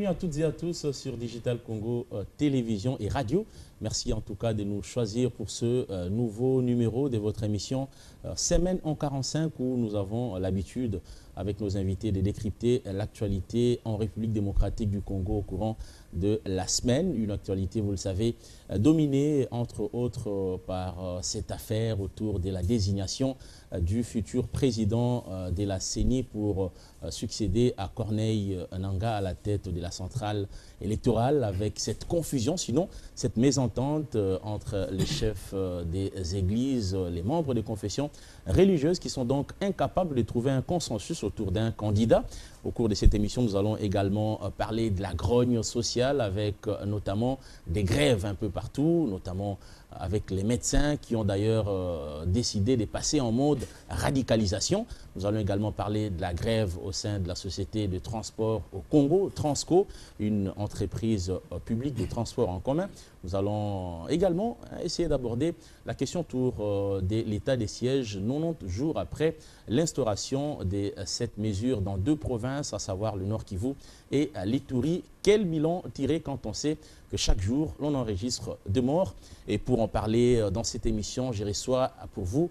Bienvenue à toutes et à tous sur Digital Congo Télévision et Radio. Merci en tout cas de nous choisir pour ce nouveau numéro de votre émission Semaine en 45 où nous avons l'habitude avec nos invités de décrypter l'actualité en République démocratique du Congo au courant de la semaine. Une actualité, vous le savez, dominée entre autres par cette affaire autour de la désignation du futur président de la CENI pour succéder à Corneille Nangaa à la tête de la centrale électorale, avec cette confusion, sinon cette mésentente entre les chefs des églises, les membres des confessions religieuses qui sont donc incapables de trouver un consensus autour d'un candidat. Au cours de cette émission, nous allons également parler de la grogne sociale avec notamment des grèves un peu partout, notamment avec les médecins qui ont d'ailleurs décidé de passer en mode radicalisation. Nous allons également parler de la grève au sein de la société de transport au Congo, Transco, une entreprise publique de transport en commun. Nous allons également essayer d'aborder la question autour de l'état des sièges 90 jours après l'instauration de cette mesure dans deux provinces, à savoir le Nord Kivu et l'Ituri. Quel bilan tirer quand on sait que chaque jour, l'on enregistre 2 morts? Et pour en parler dans cette émission, je reçois pour vous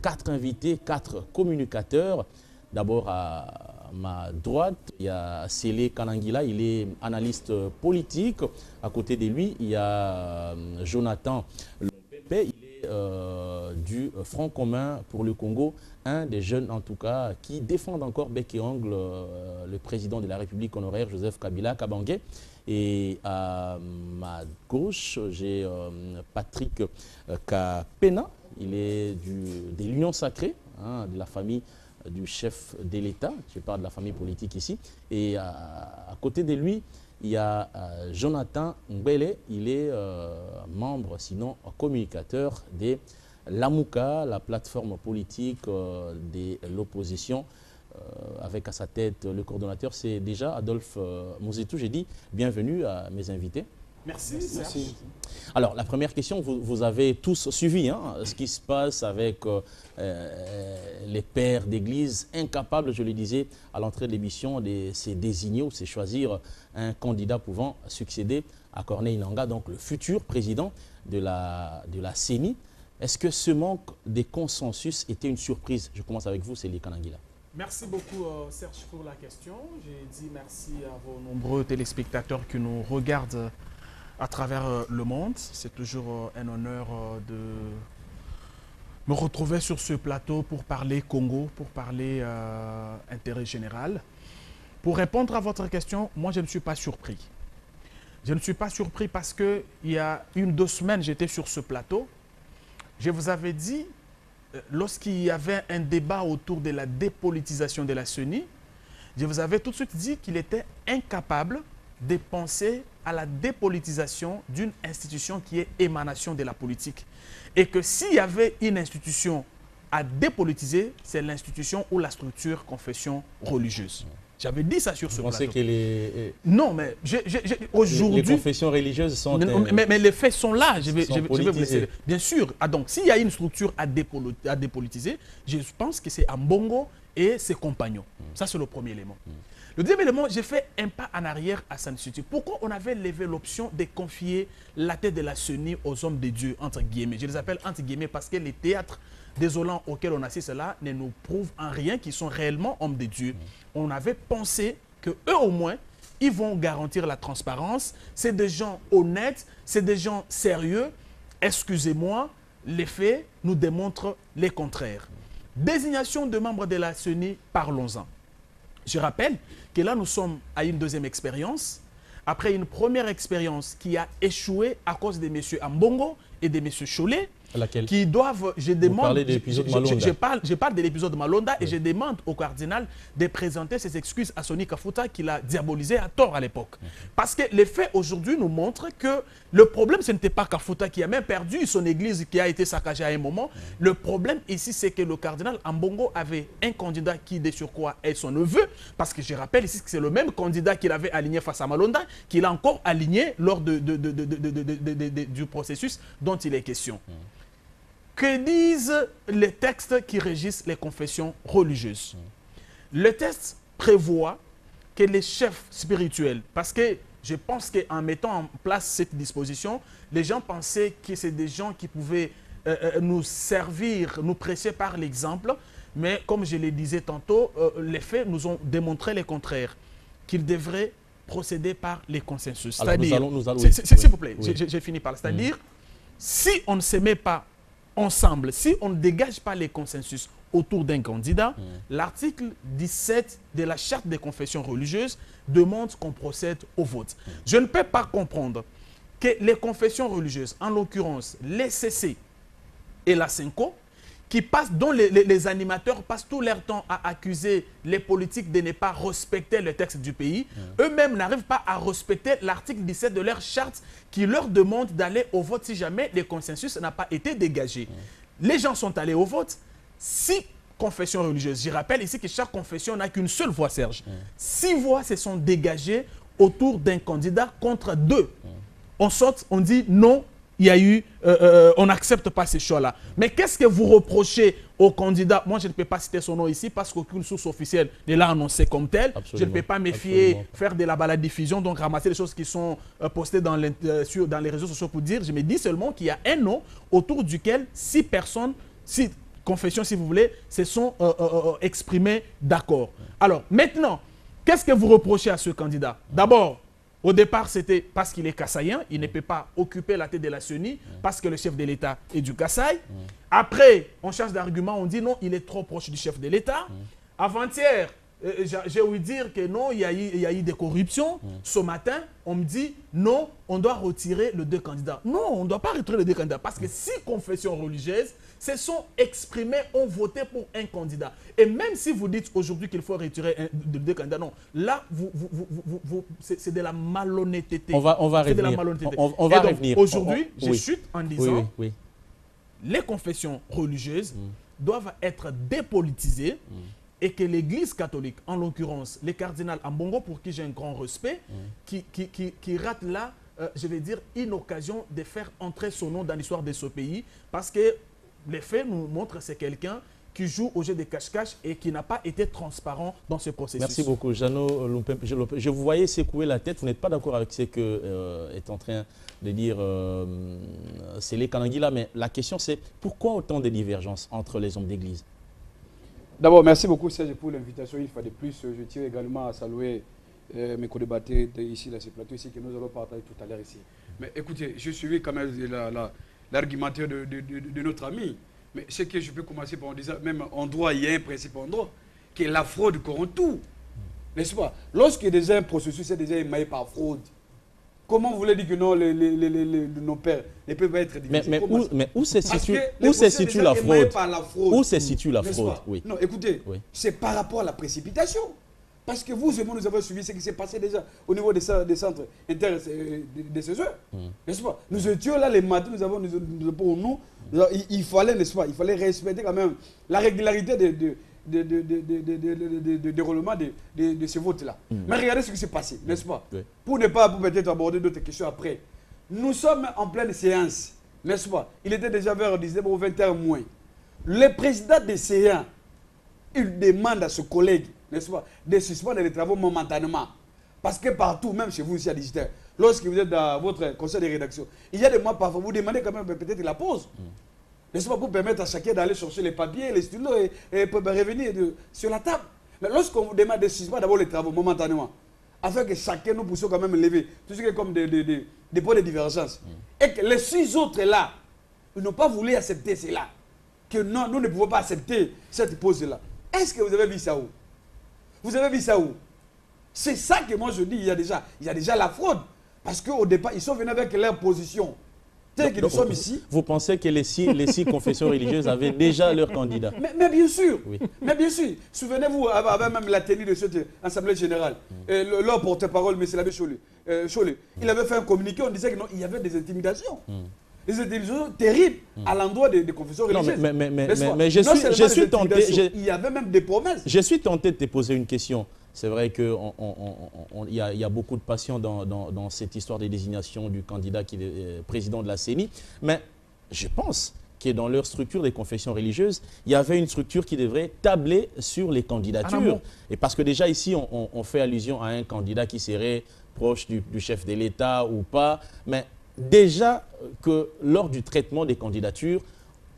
4 invités, 4 communicateurs. D'abord à ma droite, il y a Sélé Kanangila, il est analyste politique. À côté de lui, il y a Jonathan Lompepe, il est du Front commun pour le Congo, un des jeunes en tout cas qui défendent encore bec et ongle le président de la République honoraire, Joseph Kabila Kabange. Et à ma gauche, j'ai Patrick Kapena, il est de l'Union sacrée, de la famille du chef de l'État, je parle de la famille politique ici. Et à côté de lui, il y a Jonathan Mbele, il est membre, sinon communicateur de l'AMUCA, la plateforme politique de l'opposition, avec à sa tête le coordonnateur, c'est déjà Adolphe Mouzitou. J'ai dit bienvenue à mes invités. Merci. Merci. Alors, la première question, vous avez tous suivi ce qui se passe avec les pères d'église incapables, je le disais, à l'entrée de l'émission, de se désigner ou de choisir un candidat pouvant succéder à Corneille Nangaa, donc le futur président de la CENI. Est-ce que ce manque de consensus était une surprise? Je commence avec vous, Sélé Kanangila. Merci beaucoup, Serge, pour la question. J'ai dit merci à vos nombreux téléspectateurs qui nous regardent à travers le monde. C'est toujours un honneur de me retrouver sur ce plateau pour parler Congo, pour parler intérêt général. Pour répondre à votre question, moi, je ne suis pas surpris. Je ne suis pas surpris parce qu'il y a 1-2 semaines, j'étais sur ce plateau. Je vous avais dit, lorsqu'il y avait un débat autour de la dépolitisation de la CENI, je vous avais tout de suite dit qu'il était incapable de penser à la dépolitisation d'une institution qui est émanation de la politique. Et que s'il y avait une institution à dépolitiser, c'est l'institution ou la structure confession religieuse. J'avais dit ça sur ce plateau. Vous pensez que les... Non, mais aujourd'hui... Les confessions religieuses sont... Mais les faits sont là. Je vais vous laisser. Bien sûr. Ah, donc, s'il y a une structure à dépolitiser, je pense que c'est Ambongo et ses compagnons. Ça, c'est le premier élément. Le deuxième élément, j'ai fait un pas en arrière à Saint-Suti. Pourquoi on avait levé l'option de confier la tête de la CENI aux hommes de Dieu, entre guillemets? Je les appelle entre guillemets parce que les théâtres désolants auxquels on assiste là ne nous prouvent en rien qu'ils sont réellement hommes de Dieu. On avait pensé qu'eux au moins, ils vont garantir la transparence. C'est des gens honnêtes, c'est des gens sérieux. Excusez-moi, les faits nous démontrent les contraires. Désignation de membres de la CENI, parlons-en. Je rappelle que là, nous sommes à une deuxième expérience. Après une première expérience qui a échoué à cause de M. Ambongo et de M. Cholet, Laquelle? Qui doivent, je demande, Vous parlez de l'épisode Malonda. Je parle de l'épisode Malonda et je demande au cardinal de présenter ses excuses à Sonny Kafuta qu'il a diabolisé à tort à l'époque. Parce que les faits aujourd'hui nous montrent que le problème, ce n'était pas Kafuta qui a même perdu son église qui a été saccagée à un moment. Le problème ici, c'est que le cardinal Ambongo avait un candidat qui, de surcroît, est son neveu. Parce que je rappelle ici que c'est le même candidat qu'il avait aligné face à Malonda, qu'il a encore aligné lors du processus dont il est question. Que disent les textes qui régissent les confessions religieuses? Le texte prévoit que les chefs spirituels, parce que je pense qu'en mettant en place cette disposition, les gens pensaient que c'est des gens qui pouvaient nous servir, nous prêcher par l'exemple, mais comme je le disais tantôt, les faits nous ont démontré le contraire, qu'ils devraient procéder par les consensus. C'est-à-dire, s'il vous plaît, j'ai fini par là. C'est-à-dire, si on ne se met pas ensemble, si on ne dégage pas les consensus autour d'un candidat, l'article 17 de la Charte des confessions religieuses demande qu'on procède au vote. Je ne peux pas comprendre que les confessions religieuses, en l'occurrence les CC et la CENCO, qui passent, dont les animateurs passent tout leur temps à accuser les politiques de ne pas respecter le texte du pays, eux-mêmes n'arrivent pas à respecter l'article 17 de leur charte qui leur demande d'aller au vote si jamais le consensus n'a pas été dégagé. Les gens sont allés au vote. 6 confessions religieuses. Je rappelle ici que chaque confession n'a qu'une seule voix, Serge. 6 voix se sont dégagées autour d'un candidat contre 2. On saute, on dit non. Il y a eu, on n'accepte pas ces choix-là. Mais qu'est-ce que vous reprochez au candidat? Moi, je ne peux pas citer son nom ici parce qu'aucune source officielle ne l'a annoncé comme tel. Absolument. Je ne peux pas me fier, faire de la baladiffusion, donc ramasser les choses qui sont postées dans les réseaux sociaux pour dire. Je me dis seulement qu'il y a un nom autour duquel 6 personnes, 6 confessions, si vous voulez, se sont exprimées d'accord. Alors, maintenant, qu'est-ce que vous reprochez à ce candidat? D'abord, au départ, c'était parce qu'il est kassaïen, il ne peut pas occuper la tête de la CENI parce que le chef de l'État est du Kasaï. Après, on cherche d'arguments, on dit non, il est trop proche du chef de l'État. Avant-hier, j'ai ouï dire que non, il y a eu des corruptions. Ce matin, on me dit non, on doit retirer les 2 candidats. Non, on ne doit pas retirer les 2 candidats parce que 6 confessions religieuses se sont exprimées, ont voté pour un candidat. Et même si vous dites aujourd'hui qu'il faut retirer 2 candidats, non, là, c'est de la malhonnêteté. On va revenir. On va revenir. Aujourd'hui, je chute en disant les confessions religieuses doivent être dépolitisées et que l'Église catholique, en l'occurrence, le cardinal Ambongo, pour qui j'ai un grand respect, qui rate là, je vais dire, une occasion de faire entrer son nom dans l'histoire de ce pays, parce que les faits nous montrent que c'est quelqu'un qui joue au jeu de cache-cache et qui n'a pas été transparent dans ce processus. Merci beaucoup. Jeannot Lumpempe, je vous voyais secouer la tête. Vous n'êtes pas d'accord avec ce que est en train de dire Sélé Kanangila, mais la question c'est pourquoi autant de divergences entre les hommes d'église? D'abord, merci beaucoup Serge pour l'invitation. Une fois de plus, je tiens également à saluer mes co-débatteurs ici dans ce plateau ici que nous allons partager tout à l'heure ici. Mais écoutez, je suivais quand même l'argumentaire de notre ami. Mais ce que je peux commencer par en disant, même en droit, il y a un principe en droit, que la fraude corrompt tout. N'est-ce pas? Lorsque déjà un processus est déjà émaillé par fraude, comment vous voulez dire que non, nos pères ne peuvent pas être difficiles? Mais où se situe la fraude? Où se situe la fraude? Oui. Non, écoutez, c'est par rapport à la précipitation. Parce que vous et moi, nous avons suivi ce qui s'est passé déjà au niveau des centres inter des CESE. N'est-ce pas? Nous étions là les matins, pour nous, il fallait, n'est-ce pas, il fallait respecter quand même la régularité de déroulement de ce vote-là. Mais regardez ce qui s'est passé, n'est-ce pas? Pour ne pas peut-être aborder d'autres questions après. Nous sommes en pleine séance, n'est-ce pas? Il était déjà vers 19h ou 20h moins. Le président des séances, il demande à ce collègue, n'est-ce pas, de suspendre les travaux momentanément. Parce que partout, même chez vous ici à Digital, lorsque vous êtes dans votre conseil de rédaction, il y a des mois parfois, vous demandez quand même peut-être la pause. N'est-ce pas, pour permettre à chacun d'aller chercher les papiers, les stylos et revenir sur la table. Mais lorsqu'on vous demande de suspendre d'abord les travaux momentanément, afin que chacun nous puisse quand même lever tout ce qui est comme des points de divergence. Et que les 6 autres là, ils n'ont pas voulu accepter cela. Que non, nous ne pouvons pas accepter cette pause-là. Est-ce que vous avez vu ça où? Vous avez vu ça où? C'est ça que moi je dis, il y a déjà la fraude. Parce qu'au départ, ils sont venus avec leur position. Tel que nous sommes ici. Vous pensez que les six confessions religieuses avaient déjà leur candidat? Mais bien sûr. Oui. Mais bien sûr. Souvenez-vous, avec même la tenue de cette Assemblée générale, leur porte-parole, M. l'abbé Cholet, il avait fait un communiqué, on disait qu'il y avait des intimidations. Des intimidations terribles à l'endroit des confessions religieuses. Mais je suis tenté. Il y avait même des promesses. Je suis tenté de te poser une question. C'est vrai qu'il y a beaucoup de passion dans cette histoire de désignation du candidat qui est président de la CENI. Mais je pense qui est dans leur structure des confessions religieuses, il y avait une structure qui devrait tabler sur les candidatures. Et parce que déjà ici, on fait allusion à un candidat qui serait proche du chef de l'État ou pas, mais déjà que lors du traitement des candidatures,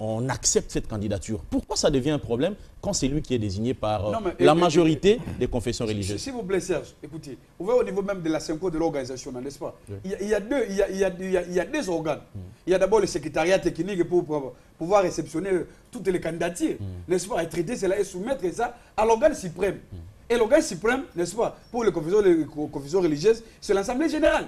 on accepte cette candidature. Pourquoi ça devient un problème quand c'est lui qui est désigné par la majorité des confessions religieuses? S'il vous plaît, Serge, écoutez, vous voyez au niveau même de la synchro de l'organisation, n'est-ce pas? Oui. Il y a deux organes. Il y a d'abord le secrétariat technique pour pouvoir réceptionner toutes les candidatures, n'est-ce pas? Et traiter cela et soumettre ça à l'organe suprême. Et l'organe suprême, n'est-ce pas, pour les confessions religieuses, c'est l'Assemblée générale.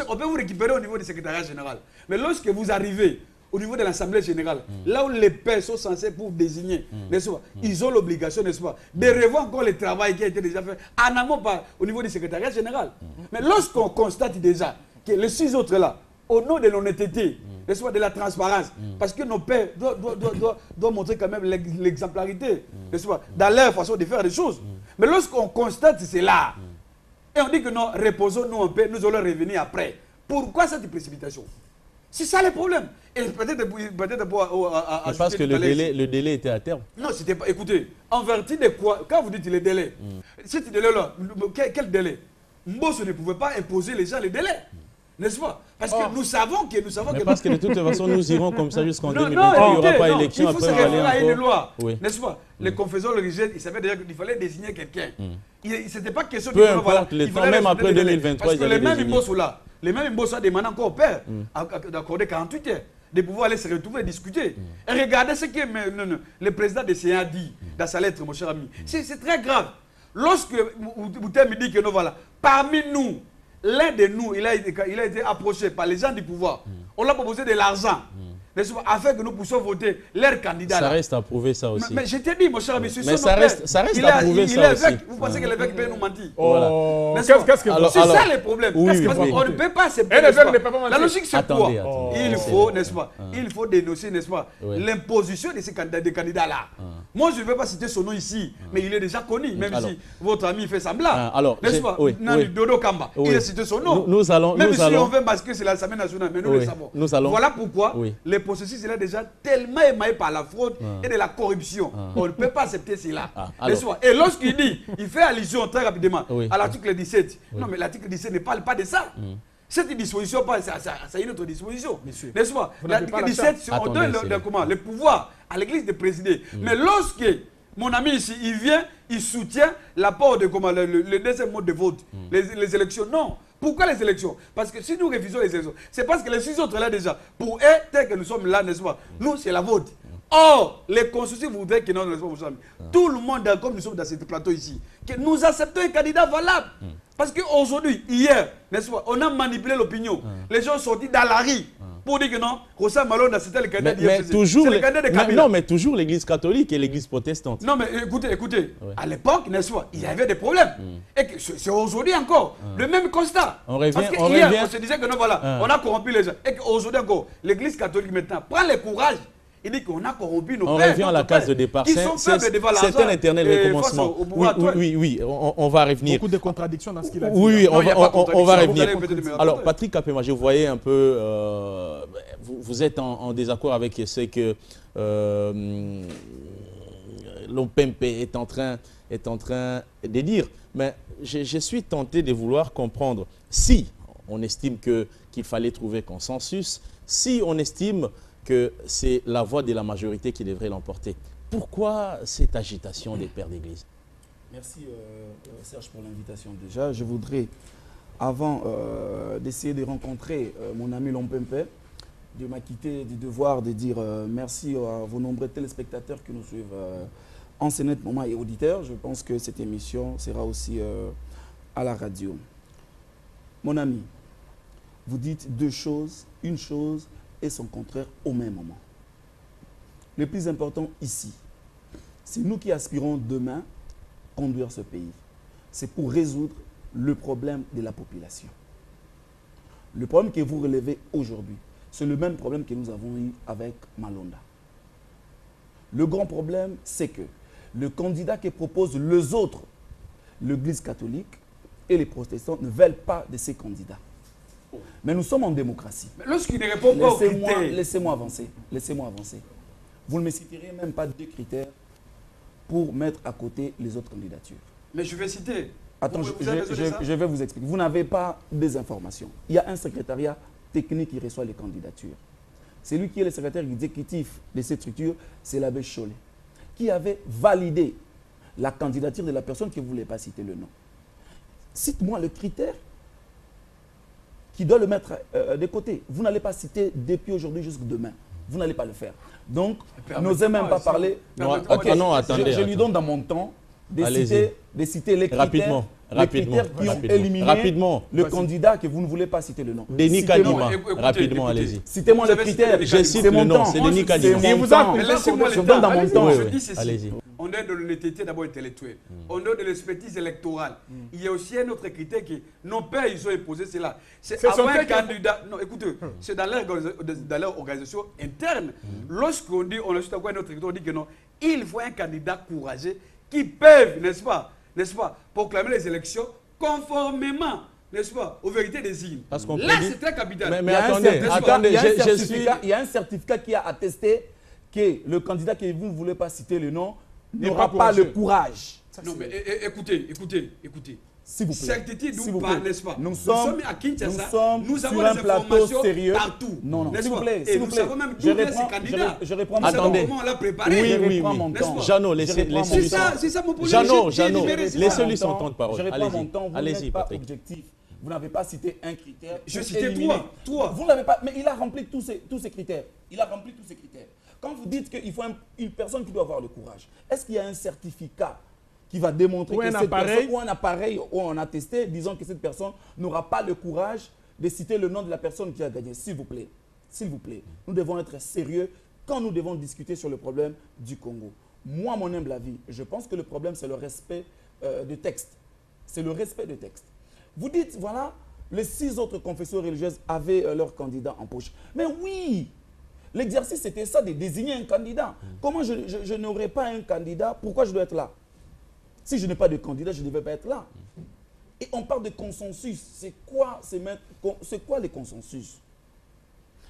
On peut vous récupérer au niveau du secrétariat général. Mais lorsque vous arrivez au niveau de l'Assemblée générale, là où les pères sont censés pour désigner, n'est-ce pas, ils ont l'obligation, n'est-ce pas, de revoir encore le travail qui a été déjà fait en amont au niveau du secrétariat général. Mais lorsqu'on constate déjà que les 6 autres là, au nom de l'honnêteté, n'est-ce pas, de la transparence, parce que nos pères doivent montrer quand même l'exemplarité, n'est-ce pas, dans leur façon de faire les choses. Mais lorsqu'on constate cela, et on dit que non, reposons-nous un peu, nous allons revenir après. Pourquoi cette précipitation? C'est ça le problème. Et peut-être pour parce que le délai était à terme. Non, c'était pas. Écoutez, en vertu de quoi? Quand vous dites les délais, ce délai-là, quel délai? Mbosso ne pouvait pas imposer les gens les délais. N'est-ce pas? Parce que nous savons que... Mais parce que de toute façon, nous irons comme ça jusqu'en 2023. Il n'y aura pas d'élection. Il faut se référer à une loi. N'est-ce pas? Les confesseurs religieux, ils savaient déjà qu'il fallait désigner quelqu'un. Ce n'était pas question de... Peu importe le temps, même après 2023, parce que les mêmes Mbosso là, les mêmes Mbosso a demandé encore au père d'accorder 48 heures, de pouvoir aller se retrouver et discuter. Et regardez ce que le président de CEA a dit dans sa lettre, mon cher ami. C'est très grave. Lorsque Boutin me dit que nous, voilà, parmi nous, l'un de nous, il a été approché par les gens du pouvoir. On l'a proposé de l'argent, afin que nous puissions voter leur candidat. Ça reste à prouver ça aussi. Mais je t'ai dit, mon cher ami, mais ça reste à prouver ça aussi. Vous pensez que l'évêque peut nous mentir? Qu'est-ce que c'est ça le problème. Oui, parce qu'on ne peut pas accepter. La logique, c'est quoi? Il faut, n'est-ce pas, il faut dénoncer, n'est-ce pas, l'imposition de ces candidats-là. Moi, je ne veux pas citer son nom ici, mais il est déjà connu, même si votre ami fait semblant. N'est-ce pas? Dodo Kamba, il a cité son nom. Même si on veut masquer, c'est l'Assemblée nationale, mais nous le savons. Voilà pourquoi le processus est déjà tellement émaillé par la fraude et de la corruption. On ne peut pas accepter cela. Et lorsqu'il dit, il fait allusion très rapidement à l'article 17. Non, mais l'article 17 ne parle pas de ça. Cette disposition, c'est une autre disposition. N'est-ce pas? L'article 17, on donne le pouvoir à l'Église de présider. Mais lorsque mon ami ici, il vient, il soutient l'apport de le deuxième mode de vote, les élections. Non. Pourquoi les élections? Parce que si nous refusons les élections, c'est parce que les 6 autres là déjà, pour eux, tel que nous sommes là, n'est-ce pas? Nous, c'est la vote. Or, les constitutions voudraient que nous, tout le monde, comme nous sommes dans ce plateau ici, que nous acceptons un candidat valable. Parce qu'aujourd'hui, hier, n'est-ce pas, on a manipulé l'opinion. Les gens sont sortis dans la rue pour dire que non, Rosa Malone, c'était le candidat mais toujours l'église catholique et l'église protestante. Non, mais écoutez, à l'époque, n'est-ce pas, il y avait des problèmes. Et c'est aujourd'hui encore le même constat. Parce qu'hier, on se disait que non, voilà, on a corrompu les gens. Et qu'aujourd'hui encore, l'église catholique maintenant prend le courage. Il dit qu'on a corrompu nos pères. On revient à la case de départ. C'est un éternel recommencement. Oui, on va revenir. Beaucoup de contradictions dans ce qu'il a dit. Oui, on va revenir. Alors, Patrick Kapema, je voyais un peu... vous êtes en désaccord avec ce que l'OMPEMPE est en train de dire. Mais je suis tenté de vouloir comprendre si on estime qu'il fallait trouver consensus, si on estime que c'est la voix de la majorité qui devrait l'emporter. Pourquoi cette agitation des pères d'église? Merci Serge pour l'invitation déjà. Je voudrais, avant d'essayer de rencontrer mon ami l'OMPEMPE, de m'acquitter du devoir de dire merci à vos nombreux téléspectateurs qui nous suivent en ce net moment et auditeurs. Je pense que cette émission sera aussi à la radio. Mon ami, vous dites deux choses, une chose et son contraire au même moment. Le plus important ici, c'est nous qui aspirons demain à conduire ce pays. C'est pour résoudre le problème de la population. Le problème que vous relevez aujourd'hui, c'est le même problème que nous avons eu avec Malonda. Le grand problème, c'est que le candidat que proposent les autres, l'Église catholique et les protestants, ne veulent pas de ces candidats. Mais nous sommes en démocratie. Mais lorsqu'il ne répond pas aux critères... Laissez-moi avancer. Laissez-moi avancer. Vous ne me citerez même pas 2 critères pour mettre à côté les autres candidatures. Mais je vais citer. Attends, je vais vous expliquer. Vous n'avez pas des informations. Il y a un secrétariat technique qui reçoit les candidatures. C'est lui qui est le secrétaire exécutif de cette structure, c'est l'abbé Cholet, qui avait validé la candidature de la personne qui ne voulait pas citer le nom. Cite-moi le critère qui doit le mettre de côté. Vous n'allez pas citer depuis aujourd'hui jusqu'à demain. Vous n'allez pas le faire. Donc, n'osez même pas parler. Non, attendez. Je lui donne dans mon temps de citer les critères. Rapidement. Qui ont éliminé le candidat que vous ne voulez pas citer le nom. Denis Kadima, rapidement, allez-y. Citez-moi le critère. Je cite le nom, c'est Denis Kadima. Je donne dans mon temps. Je dis ceci. Allez-y. On est de l'honnêteté d'abord intellectuelle. On est de l'expertise électorale. Il y a aussi un autre critère qui, nos pères, ils ont imposé cela. C'est avoir un candidat. Non, écoutez, c'est dans leur organisation interne. Lorsqu'on dit, on a juste encore un autre critère, on dit que non, il faut un candidat courageux qui peuvent, n'est-ce pas, proclamer les élections conformément, n'est-ce pas, aux vérités des signes. Là, c'est très capital. Mais attendez, il y a un certificat qui a attesté que le candidat que vous ne voulez pas citer le nom n'aura pas le courage. Non, mais écoutez. S'il vous plaît. Certitude ou pas, n'est-ce pas? Nous sommes à Kinshasa, nous avons sur un des plateau informations sérieux. Partout. Non, s'il vous plaît. Et nous savons même d'où vient ces candidats. Je reprends mon temps. Attendez. Comment on l'a préparé. Oui. Jeannot, laissez-lui. C'est ça mon problème. Jeannot, laissez-lui son temps de parole. Je reprends mon temps. Vous Allez-y, n'êtes pas Patrick. objectif. Vous n'avez pas cité un critère. Je citais toi. Vous n'avez pas. Mais il a rempli tous ces critères. Quand vous dites qu'il faut une personne qui doit avoir le courage, est-ce qu'il y a un certificat qui va démontrer que cette personne, ou un appareil où on a testé, disant que cette personne n'aura pas le courage de citer le nom de la personne qui a gagné? S'il vous plaît. Nous devons être sérieux quand nous devons discuter sur le problème du Congo. Moi, mon humble avis, je pense que le problème, c'est le respect de texte. C'est le respect de texte. Vous dites, voilà, les 6 autres confessions religieuses avaient leur candidat en poche. Mais oui, l'exercice, c'était ça, de désigner un candidat. Comment je n'aurais pas un candidat? Pourquoi je dois être là? Si je n'ai pas de candidat, je ne devais pas être là. Et on parle de consensus. C'est quoi les consensus?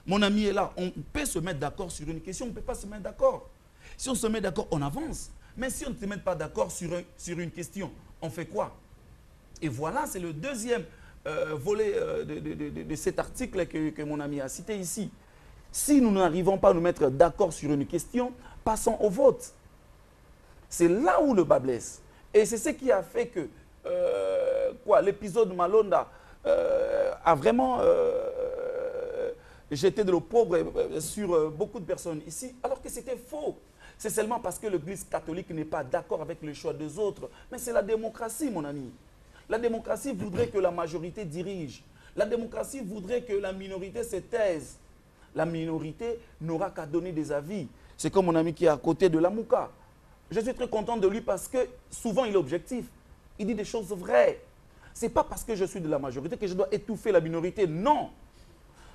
Mon ami est là. On peut se mettre d'accord sur une question, on ne peut pas se mettre d'accord. Si on se met d'accord, on avance. Mais si on ne se met pas d'accord sur une question, on fait quoi? Et voilà, c'est le deuxième volet de cet article que mon ami a cité ici. Si nous n'arrivons pas à nous mettre d'accord sur une question, passons au vote. C'est là où le bas blesse. Et c'est ce qui a fait que l'épisode Malonda a vraiment jeté de l'opprobre sur beaucoup de personnes ici, alors que c'était faux. C'est seulement parce que l'Église catholique n'est pas d'accord avec le choix des autres. Mais c'est la démocratie, mon ami. La démocratie voudrait que la majorité dirige. La démocratie voudrait que la minorité se taise. La minorité n'aura qu'à donner des avis. C'est comme mon ami qui est à côté de la Mouka. Je suis très content de lui parce que souvent il est objectif. Il dit des choses vraies. Ce n'est pas parce que je suis de la majorité que je dois étouffer la minorité. Non.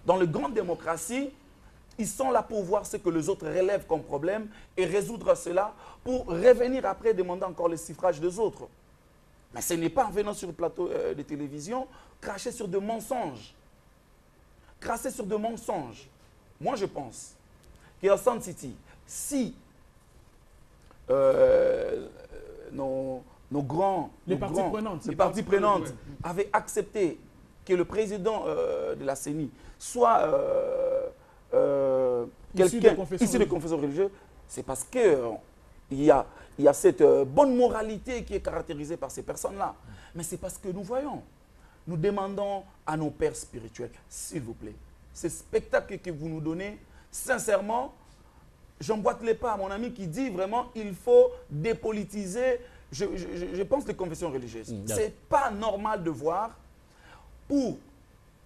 Dans les grandes démocraties, ils sont là pour voir ce que les autres relèvent comme problème et résoudre cela pour revenir après demander encore le suffrage des autres. Mais ce n'est pas en venant sur le plateau de télévision cracher sur des mensonges. Cracher sur des mensonges. Moi, je pense qu'à Sun City, si nos parties prenantes avaient accepté que le président de la CENI soit quelqu'un issu de confession religieuse, c'est parce qu'il y a cette bonne moralité qui est caractérisée par ces personnes-là. Mais c'est parce que nous voyons, nous demandons à nos pères spirituels, s'il vous plaît, ce spectacle que vous nous donnez, sincèrement, j'emboîte les pas à mon ami qui dit vraiment il faut dépolitiser, je pense, les confessions religieuses. Ce n'est pas normal de voir pour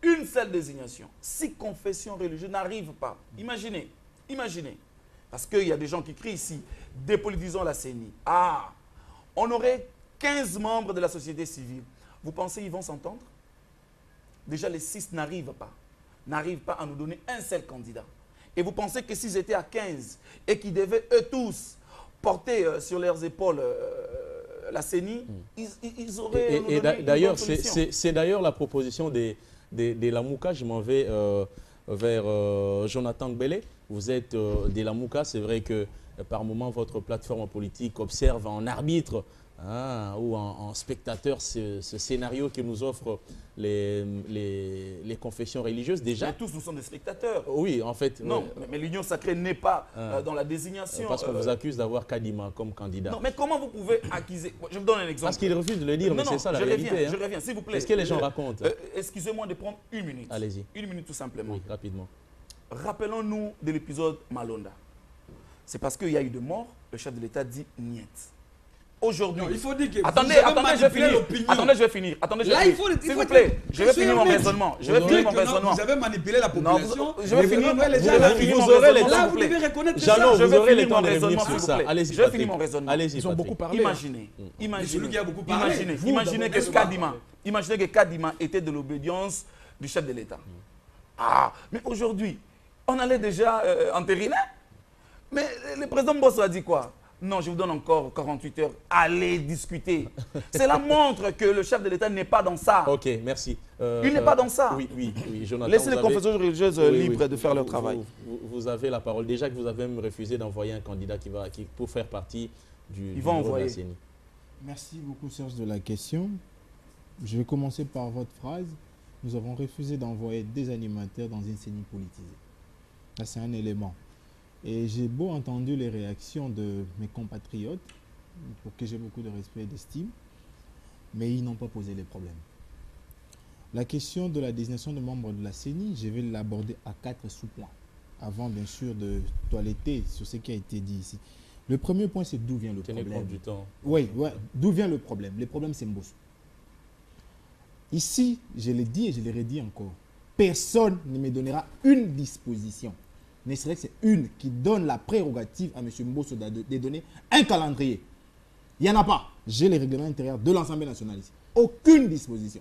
une seule désignation, 6 confessions religieuses n'arrivent pas. Imaginez. Parce qu'il y a des gens qui crient ici, dépolitisons la CENI. Ah, on aurait 15 membres de la société civile. Vous pensez qu'ils vont s'entendre? Déjà, les 6 n'arrivent pas à nous donner un seul candidat. Et vous pensez que s'ils étaient à 15 et qu'ils devaient eux tous porter sur leurs épaules la CENI, ils auraient... Et d'ailleurs, c'est d'ailleurs la proposition des de Lamouka, je m'en vais vers Jonathan Gbele. Vous êtes de Lamouka, c'est vrai que par moment votre plateforme politique observe en arbitre ou en spectateur ce scénario que nous offrent les confessions religieuses. Déjà, mais tous nous sommes des spectateurs. Oui, en fait. Non, mais l'Union sacrée n'est pas dans la désignation. Parce qu'on vous accuse d'avoir Kadima comme candidat. Non, mais comment vous pouvez accuser? Je vous donne un exemple. Parce qu'il refuse de le dire, mais c'est ça la réalité. Je reviens, s'il vous plaît. Est-ce que les gens racontent? Excusez-moi de prendre une minute. Allez-y. Une minute tout simplement. Oui, rapidement. Rappelons-nous de l'épisode Malonda. C'est parce qu'il y a eu de morts, le chef de l'État dit niet. Aujourd'hui. Il faut dire que attendez, je vais finir. Attendez, je vais finir. Là, il faut s'il vous plaît, je vais finir mon raisonnement. Je vais finir mon raisonnement. Vous avez manipulé la population. Je vais finir mon raisonnement. Là, vous devez reconnaître ça. Je vais finir mon raisonnement, s'il vous plaît. Allez-y, je vais finir mon raisonnement. Allez-y, ils ont beaucoup parlé. Imaginez que Kadima était de l'obédience du chef de l'État. Ah, mais aujourd'hui, on allait déjà entériner. Mais le président Mbosso a dit quoi? Non, je vous donne encore 48 heures. Allez discuter. Cela montre que le chef de l'État n'est pas dans ça. Ok, merci. Il n'est pas dans ça. Oui, Jonathan. Laissez les confessions religieuses libres de faire leur travail. Vous avez la parole. Déjà que vous avez même refusé d'envoyer un candidat pour faire partie du bureau de la CENI. Merci beaucoup Serge de la question. Je vais commencer par votre phrase. Nous avons refusé d'envoyer des animateurs dans une CENI politisée. Ça, c'est un élément. Et j'ai beau entendu les réactions de mes compatriotes, pour qui j'ai beaucoup de respect et d'estime, mais ils n'ont pas posé les problèmes. La question de la désignation de membres de la CENI, je vais l'aborder à 4 sous-points, avant bien sûr de toiletter sur ce qui a été dit ici. Le premier point, c'est d'où vient le problème. Tenez compte du temps. Oui, d'où vient le problème? Le problème, c'est Mbosso. Ici, je l'ai dit et je le redis encore, personne ne me donnera une disposition, ne serait-ce que c'est une, qui donne la prérogative à M. Mbosso de donner un calendrier. Il n'y en a pas. J'ai les règlements intérieurs de l'Assemblée nationale ici. Aucune disposition.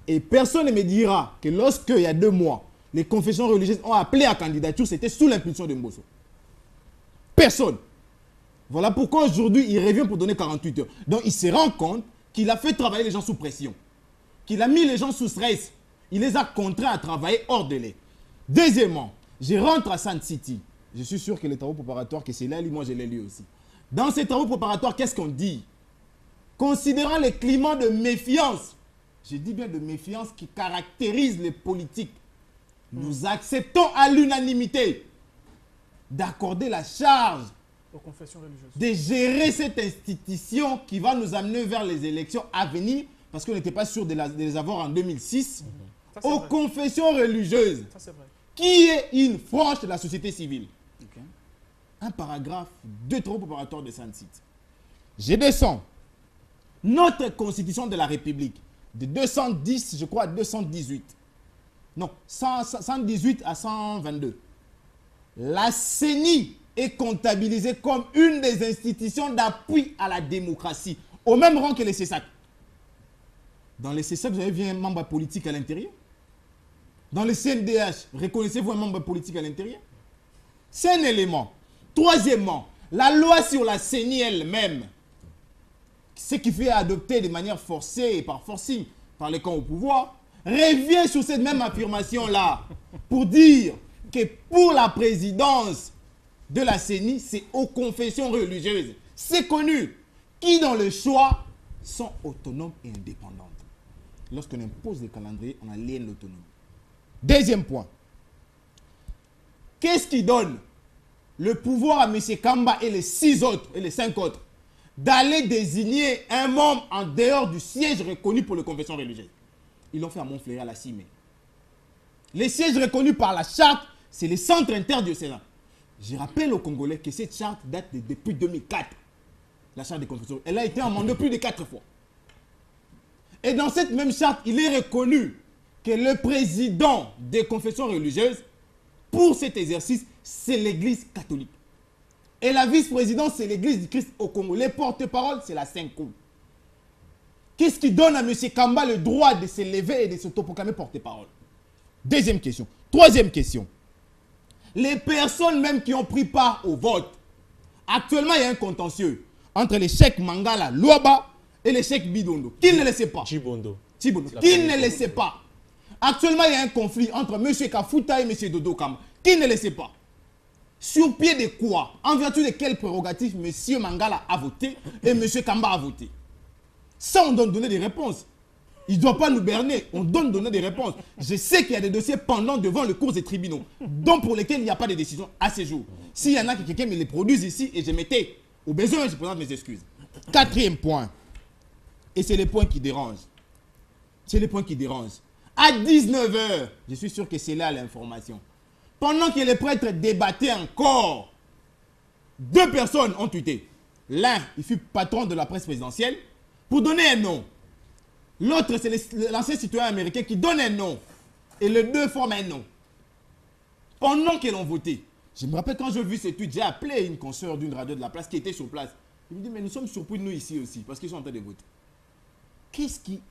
Et personne ne me dira que lorsqu'il y a 2 mois, les confessions religieuses ont appelé à candidature, c'était sous l'impulsion de Mbosso. Personne. Voilà pourquoi aujourd'hui, il revient pour donner 48 heures. Donc, il se rend compte qu'il a fait travailler les gens sous pression, qu'il a mis les gens sous stress. Il les a contraints à travailler hors délai. Deuxièmement, je rentre à Sand City. Je suis sûr que les travaux préparatoires, que c'est là, moi je l'ai lu aussi. Dans ces travaux préparatoires, qu'est-ce qu'on dit? Considérant le climat de méfiance, je dis bien de méfiance qui caractérise les politiques, nous acceptons à l'unanimité d'accorder la charge aux confessions religieuses de gérer cette institution qui va nous amener vers les élections à venir, parce qu'on n'était pas sûr de les avoir en 2006, aux confessions religieuses. Ça, c'est vrai. Qui est une frange de la société civile. Okay. Un paragraphe, 2 travaux préparatoires de Sand City. Je descends. Notre constitution de la République, de 210, je crois, à 218. Non, 118 à 122. La CENI est comptabilisée comme une des institutions d'appui à la démocratie, au même rang que les CESAC. Dans les CESAC, vous avez vu un membre politique à l'intérieur? Dans le CNDH, reconnaissez-vous un membre politique à l'intérieur? C'est un élément. Troisièmement, la loi sur la CENI elle-même, ce qui fait adopter de manière forcée et par forcing par les camps au pouvoir, revient sur cette même affirmation-là pour dire que pour la présidence de la CENI, c'est aux confessions religieuses. C'est connu. Qui dans le choix sont autonomes et indépendantes. Lorsqu'on impose le calendrier, on aliène l'autonomie. Deuxième point. Qu'est-ce qui donne le pouvoir à M. Kamba et les 5 autres d'aller désigner un membre en dehors du siège reconnu pour les confessions religieuses? Ils l'ont fait à Montfleury à la CIME. Les sièges reconnus par la charte, c'est les centres interdiocésains. Je rappelle aux Congolais que cette charte date depuis 2004. La charte des confessions. Elle a été amendée plus de 4 fois. Et dans cette même charte, il est reconnu que le président des confessions religieuses, pour cet exercice, c'est l'Église catholique. Et la vice-présidence, c'est l'Église du Christ au Congo. Les porte-paroles, c'est la Sainte-Cour. Qu'est-ce qui donne à M. Kamba le droit de se lever et de s'autoproclamer porte-parole? Deuxième question. Troisième question. Les personnes même qui ont pris part au vote, actuellement, il y a un contentieux entre les chèques Mangala, Luaba et les chèques Bidondo. Qui ne le sait pas? Chibondo. Qui ne le sait pas? Actuellement, il y a un conflit entre M. Kafouta et M. Dodo Kamba. Qui ne le sait pas? Sur pied de quoi? En vertu de quelle prérogative M. Mangala a voté et M. Kamba a voté? Ça, on doit donner des réponses. Il ne doit pas nous berner. On doit donner des réponses. Je sais qu'il y a des dossiers pendants devant le cours des tribunaux, dont pour lesquels il n'y a pas de décision à ce jour. S'il y en a que quelqu'un me les produise ici et je mettais au besoin, je présente mes excuses. Quatrième point. Et c'est le point qui dérange. C'est le point qui dérange. À 19h, je suis sûr que c'est là l'information. Pendant que les prêtres débattaient encore, 2 personnes ont tweeté. L'un, il fut patron de la presse présidentielle pour donner un nom. L'autre, c'est l'ancien citoyen américain qui donne un nom. Et les deux forment un nom. Pendant qu'ils ont voté. Je me rappelle quand j'ai vu ce tweet, j'ai appelé une consoeur d'une radio de la place qui était sur place. Il me dit, mais nous sommes surpris de nous ici aussi, parce qu'ils sont en train de voter. Qu'est-ce qui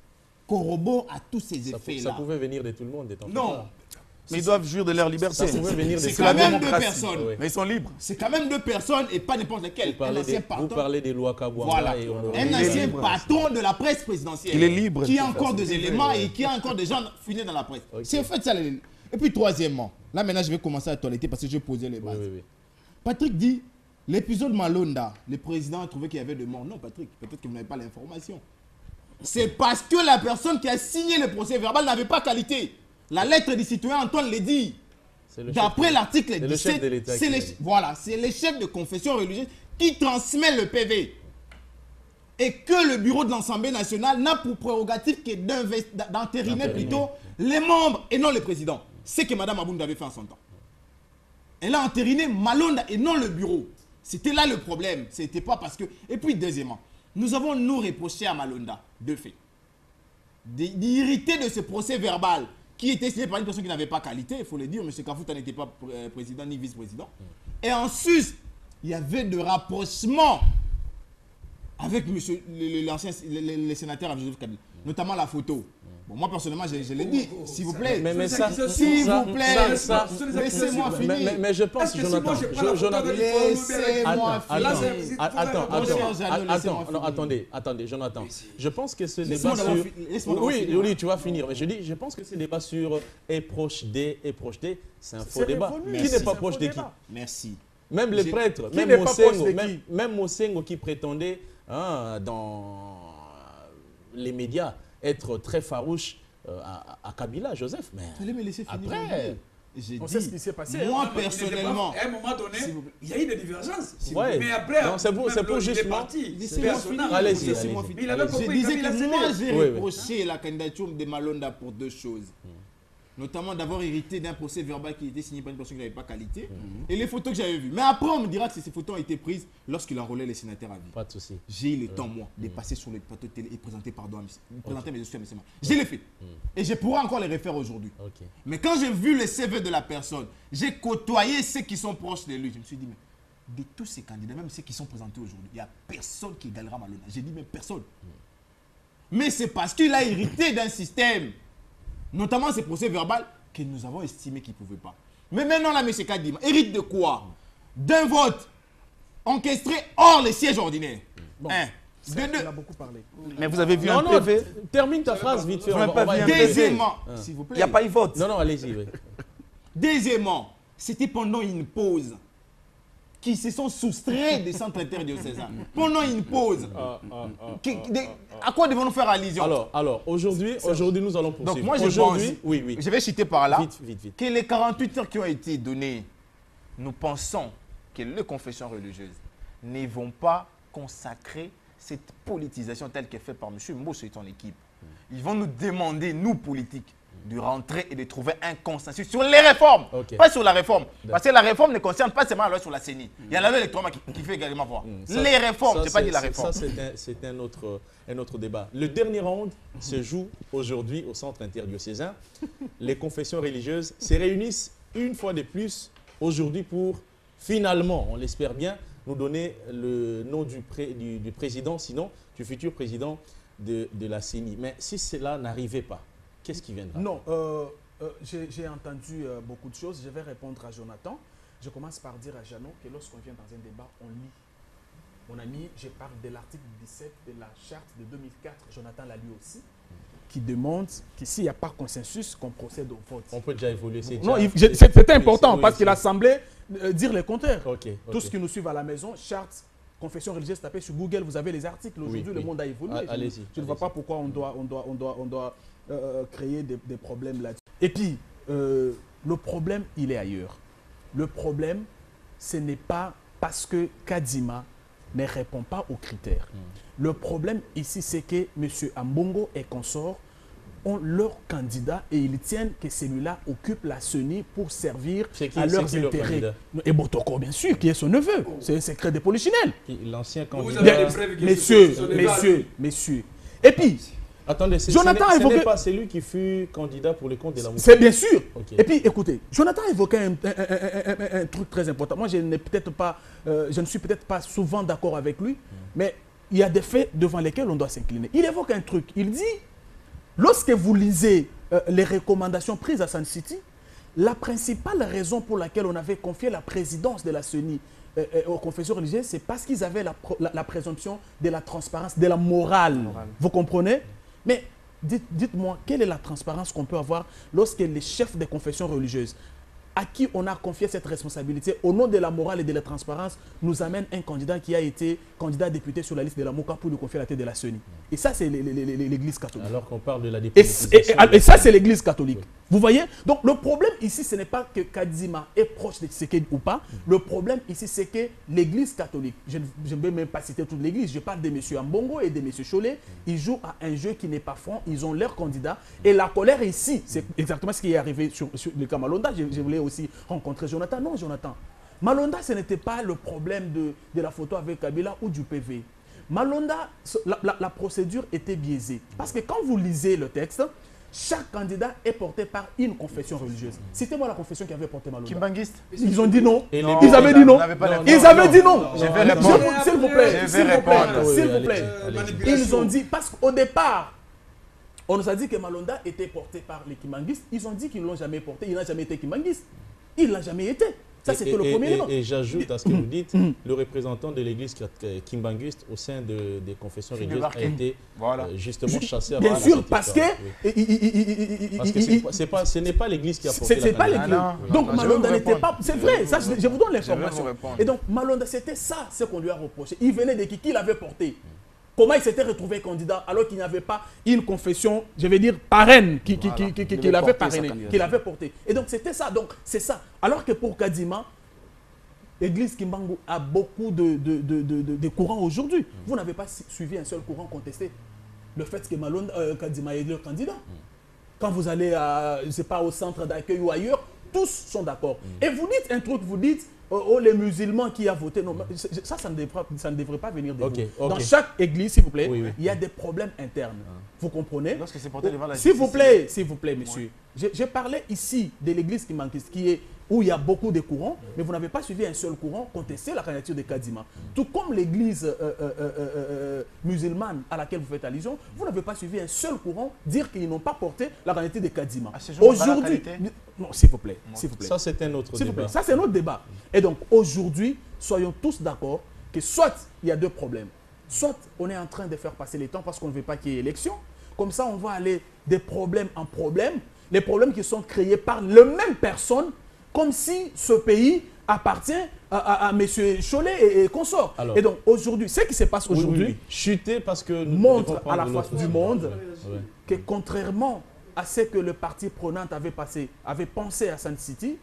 corrobore à tous ces effets-là? Ça pouvait venir de tout le monde. Non. Mais ils doivent jouir de leur liberté. Ça pouvait venir de C'est tout quand le même monde. 2 personnes. Oui. Mais ils sont libres. C'est quand même 2 personnes et pas n'importe lesquelles. Vous parlez des lois Kabouanga Voilà. et on Un ancien patron de la presse présidentielle. Il est libre. Qui a encore des éléments et qui a encore des gens filés dans la presse. Okay. C'est en fait ça. Et puis troisièmement, là maintenant je vais commencer à toiletter parce que je vais poser les bases. Oui. Patrick dit, l'épisode Malonda, le président a trouvé qu'il y avait de morts. Non Patrick, peut-être que vous n'avez pas l'information. C'est parce que la personne qui a signé le procès verbal n'avait pas qualité. La lettre du citoyen Antoine l'a dit. D'après l'article 17, c'est le chef de confession religieuse qui transmet le PV. Et que le bureau de l'Assemblée nationale n'a pour prérogative que d'entériner plutôt les membres et non le président. C'est ce que Mme Abounda avait fait en son temps. Elle a entériné Malonda et non le bureau. C'était là le problème. C'était pas parce que... Et puis deuxièmement, nous avons nous reproché à Malonda 2 faits. D'irriter de ce procès verbal qui était signé par une personne qui n'avait pas qualité, il faut le dire, M. Kafouta n'était pas président ni vice-président. Et en sus, il y avait de rapprochements avec le sénateur Joseph Kabila, notamment la photo. Bon, moi personnellement, je l'ai dit, s'il vous plaît, laissez-moi finir. Mais je pense, Jonathan, laissez-moi finir. Attendez, Jonathan. Je pense que ce débat sur... Oui, tu vas finir. Mais je pense que ce débat sur est proche des, c'est un faux débat. Qui n'est pas proche de qui? Merci. Même les prêtres, même Mosengo qui prétendait dans les médias être très farouche à Kabila, Joseph. Mais après, on sait ce qui s'est passé. Moi, personnellement, à un moment donné, il y a eu des divergences. Ouais. Mais après, c'est pour justement... Allez-y. Je disais que moi, j'ai reproché la candidature de Malonda pour 2 choses. Notamment d'avoir hérité d'un procès verbal qui était signé par une personne qui n'avait pas qualité, et les photos que j'avais vues. Mais après, on me dira que ces photos ont été prises lorsqu'il enrôlait les sénateurs à vie. Pas de souci. J'ai eu le temps, moi, de passer sur le plateau de télé et présenter mes dossiers à mes sénateurs. Je l'ai fait. Et je pourrais encore les refaire aujourd'hui. Mais quand j'ai vu le CV de la personne, j'ai côtoyé ceux qui sont proches de lui. Je me suis dit, mais de tous ces candidats, même ceux qui sont présentés aujourd'hui, il n'y a personne qui égalera Malonda. J'ai dit, mais personne. Mais c'est parce qu'il a hérité d'un système, notamment ces procès verbaux, que nous avons estimé qu'il ne pouvait pas. Mais maintenant, là, M. Kadima, hérite de quoi? D'un vote encastré hors les sièges ordinaires. Bon, il a beaucoup parlé. Mais vous avez vu un PV? Termine ta phrase vite fait. Deuxièmement, s'il vous plaît. Il n'y a pas eu vote. Non, allez-y. Oui. Deuxièmement, c'était pendant une pause qui se sont soustraits des centres interdiocésains. Pendant une pause. À quoi devons-nous faire allusion? Alors aujourd'hui, nous allons poursuivre. Donc moi, je pense, oui. Je vais citer par là, vite. que les 48 heures qui ont été données, nous pensons que les confessions religieuses ne vont pas consacrer cette politisation telle qu'elle est faite par M. Mbosso et son équipe. Ils vont nous demander, nous politiques, de rentrer et de trouver un consensus sur les réformes, pas sur la réforme. Parce que la réforme ne concerne pas seulement la loi sur la CENI. Il y a la loi électorale qui fait également voir. Les réformes, je n'ai pas dit la réforme. Ça, c'est un autre débat. Le dernier round se joue aujourd'hui au centre interdiocésain. Les confessions religieuses se réunissent une fois de plus aujourd'hui pour finalement, on l'espère bien, nous donner le nom du président, sinon du futur président de la CENI. Mais si cela n'arrivait pas, qu'est-ce qui viendra? Non, j'ai entendu beaucoup de choses. Je vais répondre à Jonathan. Je commence par dire à Jeannot que lorsqu'on vient dans un débat, on lit. Mon ami, je parle de l'article 17 de la charte de 2004. Jonathan l'a lu aussi. qui demande que s'il n'y a pas consensus, qu'on procède au vote. On peut déjà évoluer. Non, c'était important parce qu'il a semblé dire le contraire. Tous ceux qui nous suivent à la maison, charte, confession religieuse, tapez sur Google, vous avez les articles. Aujourd'hui, le monde a évolué. Allez-y. Je ne vois pas pourquoi on doit créer des problèmes là-dessus. Et puis, le problème, il est ailleurs. Le problème, ce n'est pas parce que Kadima ne répond pas aux critères. Le problème ici, c'est que M. Ambongo et consorts ont leur candidat et ils tiennent que celui-là occupe la CENI pour servir à leurs intérêts. Et Botoko, bien sûr, qui est son neveu. C'est un secret de polichinelle. L'ancien candidat. Messieurs. Et puis, attendez, Jonathan ce n'est pas celui qui fut candidat pour le compte de la C'est bien sûr. Et puis, écoutez, Jonathan évoquait un truc très important. Moi, je ne suis peut-être pas souvent d'accord avec lui, mais il y a des faits devant lesquels on doit s'incliner. Il évoque un truc. Il dit, lorsque vous lisez les recommandations prises à Sun City, la principale raison pour laquelle on avait confié la présidence de la CENI aux confessions religieuses, c'est parce qu'ils avaient la présomption de la transparence, de la morale. Vous comprenez? Mais dites-moi, quelle est la transparence qu'on peut avoir lorsque les chefs des confessions religieuses, à qui on a confié cette responsabilité, au nom de la morale et de la transparence, nous amène un candidat qui a été candidat député sur la liste de la MOCA pour lui confier la tête de la CENI. Et ça, c'est l'Église catholique. Alors qu'on parle de la dépolitisation. Et ça, c'est l'Église catholique. Oui. Vous voyez? Donc, le problème ici, ce n'est pas que Kadima est proche de Tshisekedi ou pas. Le problème ici, c'est que l'Église catholique, je ne vais même pas citer toute l'Église, je parle de M. Ambongo et de M. Cholet, ils jouent à un jeu qui n'est pas franc, ils ont leur candidat. Et la colère ici, c'est exactement ce qui est arrivé sur le cas Malonda. Je voulais aussi rencontrer Jonathan. Non, Jonathan. Malonda, ce n'était pas le problème de la photo avec Kabila ou du PV. Malonda, la procédure était biaisée. Parce que quand vous lisez le texte, chaque candidat est porté par une confession religieuse. Citez-moi la confession qui avait porté Malonda. Kimbanguiste. Ils ont dit non. Ils avaient dit non. Ils avaient dit non. Je vais répondre. S'il vous plaît. S'il vous plaît. Ils ont dit, parce qu'au départ, on nous a dit que Malonda était porté par les Kimbanguistes. Ils ont dit qu'ils ne l'ont jamais porté. Il n'a jamais été Kimbanguiste. Il ne l'a jamais été. Ça, c'était le premier élément. Et j'ajoute à ce que vous dites, le représentant de l'église kimbanguiste au sein des confessions religieuses a été justement chassé. Bien sûr, parce que... ce n'est pas l'église qui a porté la candidature. Donc Malonda n'était pas... C'est vrai, ça, je vous donne l'information. Et donc Malonda, c'était ça ce qu'on lui a reproché. Il venait de qui l'avait porté. Comment il s'était retrouvé candidat alors qu'il n'y avait pas une confession, je vais dire, parraine, qu'il avait parrainé, qu'il avait porté. Et donc c'était ça, donc c'est ça. Alors que pour Kadima, l'église Kimbangu a beaucoup de courants aujourd'hui. Vous n'avez pas suivi un seul courant contesté. Le fait que Kadima est le candidat. Quand vous allez, je ne sais pas, au centre d'accueil ou ailleurs, tous sont d'accord. Et vous dites un truc, vous dites, oh, les musulmans qui ont voté, non, ça ne devrait pas venir de vous. Dans chaque église, s'il vous plaît, il y a des problèmes internes. Vous comprenez? Lorsque c'est porté devant la s'il vous plaît, monsieur. Je parlais ici de l'église où il y a beaucoup de courants, mais vous n'avez pas suivi un seul courant contester la candidature de Kadima. Tout comme l'église musulmane à laquelle vous faites allusion, vous n'avez pas suivi un seul courant dire qu'ils n'ont pas porté la candidature de Kadima. Aujourd'hui, non, s'il vous plaît. Ça, c'est un autre débat. Ça, c'est un autre débat. Et donc, aujourd'hui, soyons tous d'accord que soit il y a deux problèmes. Soit on est en train de faire passer les temps parce qu'on ne veut pas qu'il y ait élection. Comme ça, on va aller de problème en problème. Les problèmes qui sont créés par les mêmes personnes, comme si ce pays appartient à M. Cholet et consorts. Et donc, aujourd'hui, ce qui se passe aujourd'hui, chuter parce que montre à la face du monde que contrairement à ce que le parti prenant avait pensé à Sun City,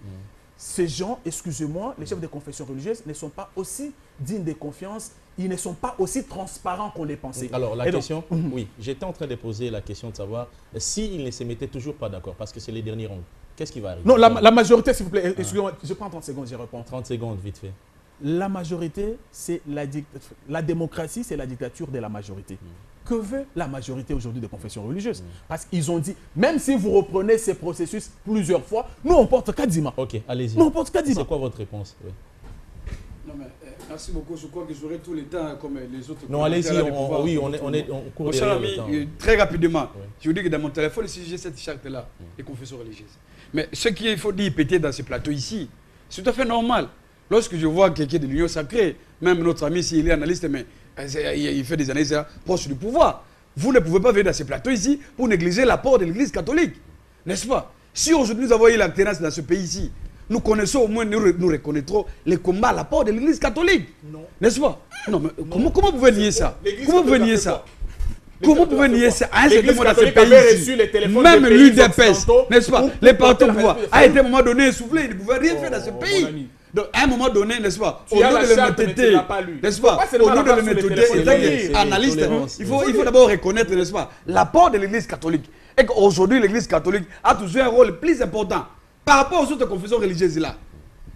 ces gens, excusez-moi, les chefs de confession religieuse ne sont pas aussi dignes de confiance, ils ne sont pas aussi transparents qu'on les pensait. Alors la question, oui, j'étais en train de poser la question de savoir s'ils ne se mettaient toujours pas d'accord, parce que c'est les derniers ronds. Qu'est-ce qui va arriver? Non, la majorité, s'il vous plaît, excusez-moi, je prends 30 secondes, je réponds. 30 secondes, vite fait. La majorité, c'est la démocratie, c'est la dictature de la majorité. Que veut la majorité aujourd'hui des confessions religieuses? Parce qu'ils ont dit, même si vous reprenez ces processus plusieurs fois, nous on porte Kadima. Ok, allez-y. Nous on porte Kadima. C'est quoi votre réponse? Non, mais, merci beaucoup. Je crois que j'aurai tout le temps comme les autres. Non, allez-y, on court derrière le temps. Très rapidement, je vous dis que dans mon téléphone, si j'ai cette charte-là, les confessions religieuses. Mais ce qu'il faut dire péter dans ce plateau ici, c'est tout à fait normal. Lorsque je vois quelqu'un de l'Union sacrée, même notre ami, s'il est analyste, mais il fait des analyses proches du pouvoir, vous ne pouvez pas venir dans ce plateau ici pour négliger l'apport de l'Église catholique. N'est-ce pas? Si aujourd'hui nous avons eu l'alternance dans ce pays ici, nous connaissons au moins, nous reconnaîtrons les combats à l'apport de l'Église catholique. Non. N'est-ce pas? Non, mais comment vous pouvez nier ça? Comment vous pouvez nier ça? Comment vous pouvez nier ça? À un certain moment dans ce pays, même l'UDPS, n'est-ce pas? Les partis au pouvoir, à un moment donné, essoufflé, ils ne pouvaient rien faire dans ce pays. Donc, à un moment donné, n'est-ce pas? Au nom de l'honnêteté, n'est-ce pas? Au nom de l'honnêteté, analyste, il faut d'abord reconnaître, n'est-ce pas, l'apport de l'Église catholique. Et qu'aujourd'hui, l'Église catholique a toujours un rôle plus important par rapport aux autres confessions religieuses là.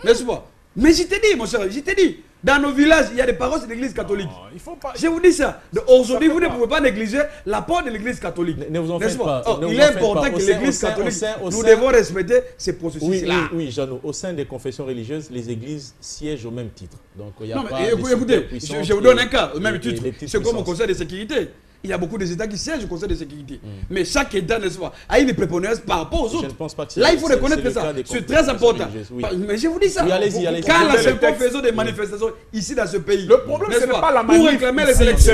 N'est-ce pas? Mais je t'ai dit, mon cher, je t'ai dit, dans nos villages, il y a des paroisses de l'Église catholique. Il faut pas... Je vous dis ça. Aujourd'hui, vous ne pouvez pas négliger l'apport de l'Église catholique. Ne vous en faites pas. Il est important que l'Église catholique, nous devons respecter ces processus-là. Oui, Jeannot, au sein des confessions religieuses, les églises siègent au même titre. Donc, il y a non, pas mais écoutez, je vous donne un cas, au même titre. C'est comme au Conseil de sécurité. Il y a beaucoup d'États qui siègent au Conseil de sécurité. Mais chaque État, n'est-ce pas, a une prépondérance par rapport aux autres. Là, il faut reconnaître ça. C'est très important. Mais je vous dis ça. Quand la CEPCO faisait des manifestations ici dans ce pays, le problème, ce n'est pas la manif pour réclamer les élections,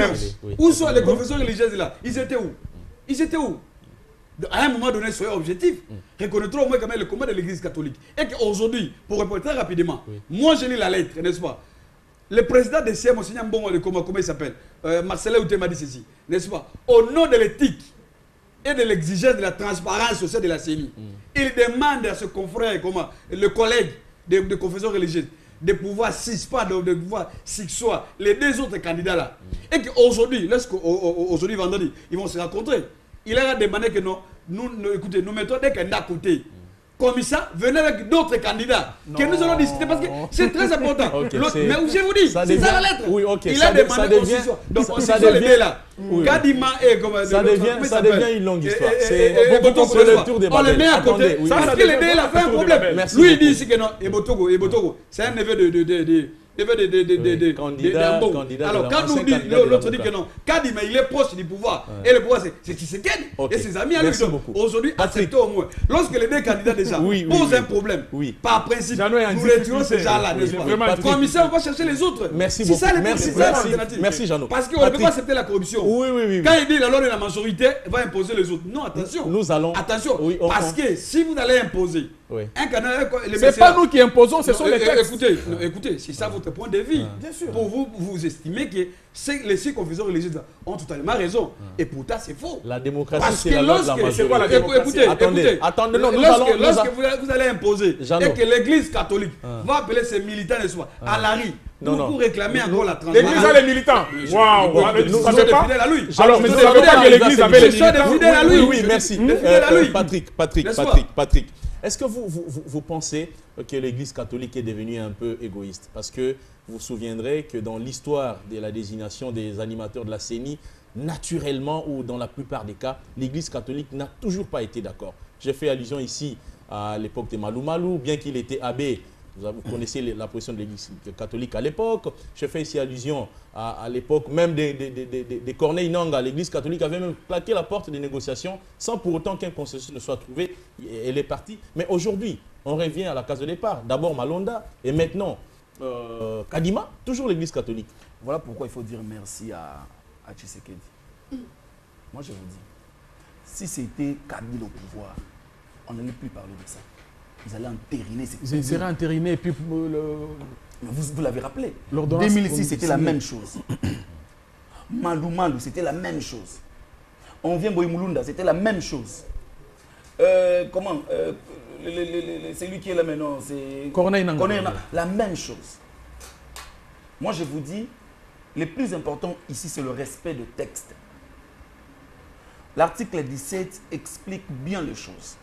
où sont les confessions religieuses là? Ils étaient où? Ils étaient où? À un moment donné, soyez objectif. Reconnaîtrons au moins quand même le combat de l'Église catholique. Et qu'aujourd'hui, pour répondre très rapidement, moi je lis la lettre, n'est-ce pas? Le président de CIE, Monseigneur Mbongo, comment il s'appelle, Marcelo Outé m'a dit ceci, n'est-ce pas? Au nom de l'éthique et de l'exigence de la transparence au sein de la CENI, il demande à ce confrère, le collègue de confession religieuse, de pouvoir de pouvoir succéder les deux autres candidats là. Et qu'aujourd'hui, aujourd'hui, vendredi, ils vont se rencontrer. Il a demandé que écoutez, nous mettons des candidats à côté. Comme ça, venez avec d'autres candidats que nous allons discuter parce que c'est très important. Mais je vous dis, c'est ça la lettre. Oui, ok. Il a demandé aussi. Donc, ça devient là. Kadima et comme ça devient une longue histoire. C'est le tour des batailles. On le met à côté. Parce que le dé, il a fait un problème. Lui, il dit ici que non. Ebotogo, c'est un neveu de candidat. Alors, quand nous dit, l'autre dit que non. Kadima, il est proche du pouvoir. Et le pouvoir, c'est Tshisekedi et ses amis à lui. Aujourd'hui, acceptons au moins. Lorsque les deux candidats déjà posent un problème, par principe, nous retirons ces gens-là. Commissaire, on va chercher les autres. Merci beaucoup. Merci, Jeannot. Parce qu'on ne peut pas accepter la corruption. Quand il dit la loi de la majorité va imposer les autres. Non, attention. Nous allons. Attention. Parce que si vous allez imposer un candidat, c'est pas nous qui imposons, ce sont les textes. Écoutez, c'est ça votre point de vue. Bien sûr. Pour vous estimez que les six confessions religieuses ont totalement raison. Et pourtant, c'est faux. La démocratie, c'est la loi de la majorité. Attendez, lorsque vous allez imposer et que l'Église catholique va appeler ses militants, n'est-ce pas, à la rue. Pour réclamer encore la transparence. L'église a les militants. Waouh. Nous sommes fidèles à lui. Alors, mais vous ne savez pas que l'église avait les militants. Fidèles à lui. Oui, merci. Patrick. Est-ce que vous pensez que l'Église catholique est devenue un peu égoïste? Parce que vous vous souviendrez que dans l'histoire de la désignation des animateurs de la CENI, naturellement ou dans la plupart des cas, l'Église catholique n'a toujours pas été d'accord. J'ai fait allusion ici à l'époque de Malou Malou, bien qu'il était abbé. Vous connaissez la position de l'Église catholique à l'époque. Je fais ici allusion à l'époque même des Corneille Nangaa. L'Église catholique avait même plaqué la porte des négociations sans pour autant qu'un consensus ne soit trouvé. Elle est partie. Mais aujourd'hui, on revient à la case de départ. D'abord Malonda et maintenant Kadima, toujours l'Église catholique. Voilà pourquoi il faut dire merci à Tshisekedi. Moi, je vous dis, si c'était Kabila au pouvoir, on n'allait plus parler de ça. Ils allaient entériner. Ils seraient entérinés et puis vous l'avez rappelé. 2006, c'était la même chose. Malou Malou, c'était la même chose. On vient Boïmoulunda, c'était la même chose. C'est lui qui est là maintenant, c'est Corneille Nangaa. La même chose. Moi, je vous dis, le plus important ici, c'est le respect de texte. L'article 17 explique bien les choses.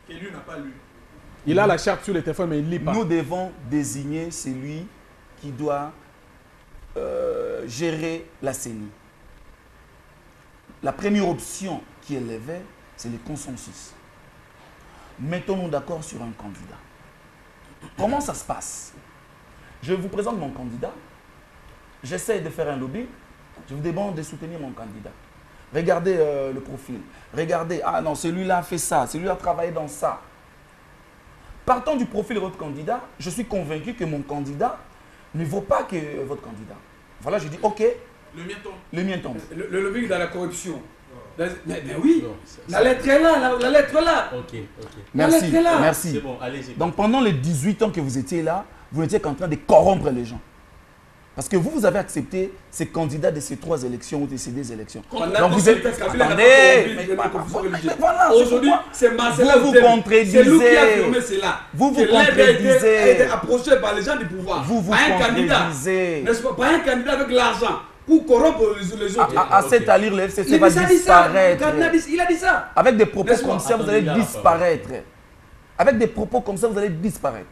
Et lui n'a pas lu. Il a la charte sur le téléphone, mais il ne lit pas. Nous devons désigner celui qui doit gérer la CENI. La première option qui est levée, c'est le consensus. Mettons-nous d'accord sur un candidat. Comment ça se passe? Je vous présente mon candidat. J'essaie de faire un lobby. Je vous demande de soutenir mon candidat. Regardez le profil. Regardez, ah non, celui-là a fait ça. Celui-là a travaillé dans ça. Partant du profil de votre candidat, je suis convaincu que mon candidat ne vaut pas que votre candidat. Voilà, je dis, ok, Le mien tombe. Le lobbying dans la corruption. Mais oui, la lettre est là, la lettre est là. Ok. Merci, là. merci. C'est bon, allez-y. Donc pendant les 18 ans que vous étiez là, vous n'étiez qu'en train de corrompre les gens. Parce que vous avez accepté ces candidats de ces 3 élections ou de ces 2 élections. Donc vous êtes... Attendez, voilà, aujourd'hui, c'est Marcela vous contredisez. C'est lui qui a affirmé cela. Vous contredisez. A été approché par les gens du pouvoir. Vous un candidat, n'est-ce pas, par un candidat avec l'argent pour corrompre les autres. À cette allure, le FCC va disparaître. Il a dit ça. Avec des propos comme ça, vous allez disparaître. Avec des propos comme ça, vous allez disparaître.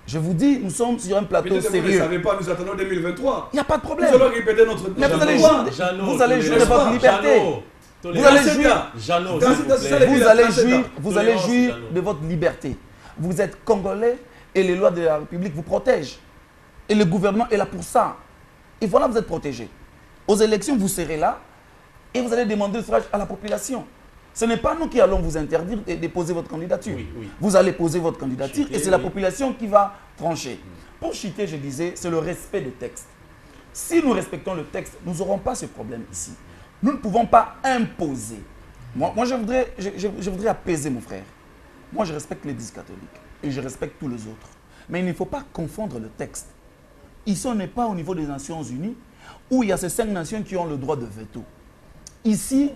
Je vous dis, nous sommes sur un plateau sérieux. Vous ne savez pas, nous attendons 2023. Il n'y a pas de problème. Nous allons répéter notre... Mais vous allez jouir de votre liberté. Vous allez jouir de votre liberté. Vous êtes Congolais et les lois de la République vous protègent. Et le gouvernement est là pour ça. Et voilà, vous êtes protégés. Aux élections, vous serez là et vous allez demander le suffrage à la population. Ce n'est pas nous qui allons vous interdire de déposer votre candidature. Oui. Vous allez poser votre candidature et c'est la population qui va trancher. Pour chiter, je disais, c'est le respect du texte. Si nous respectons le texte, nous n'aurons pas ce problème ici. Nous ne pouvons pas imposer. Moi je voudrais apaiser mon frère. Moi, je respecte l'Église catholique et je respecte tous les autres. Mais il ne faut pas confondre le texte. Ici, on n'est pas au niveau des Nations Unies où il y a ces 5 nations qui ont le droit de veto. Ici,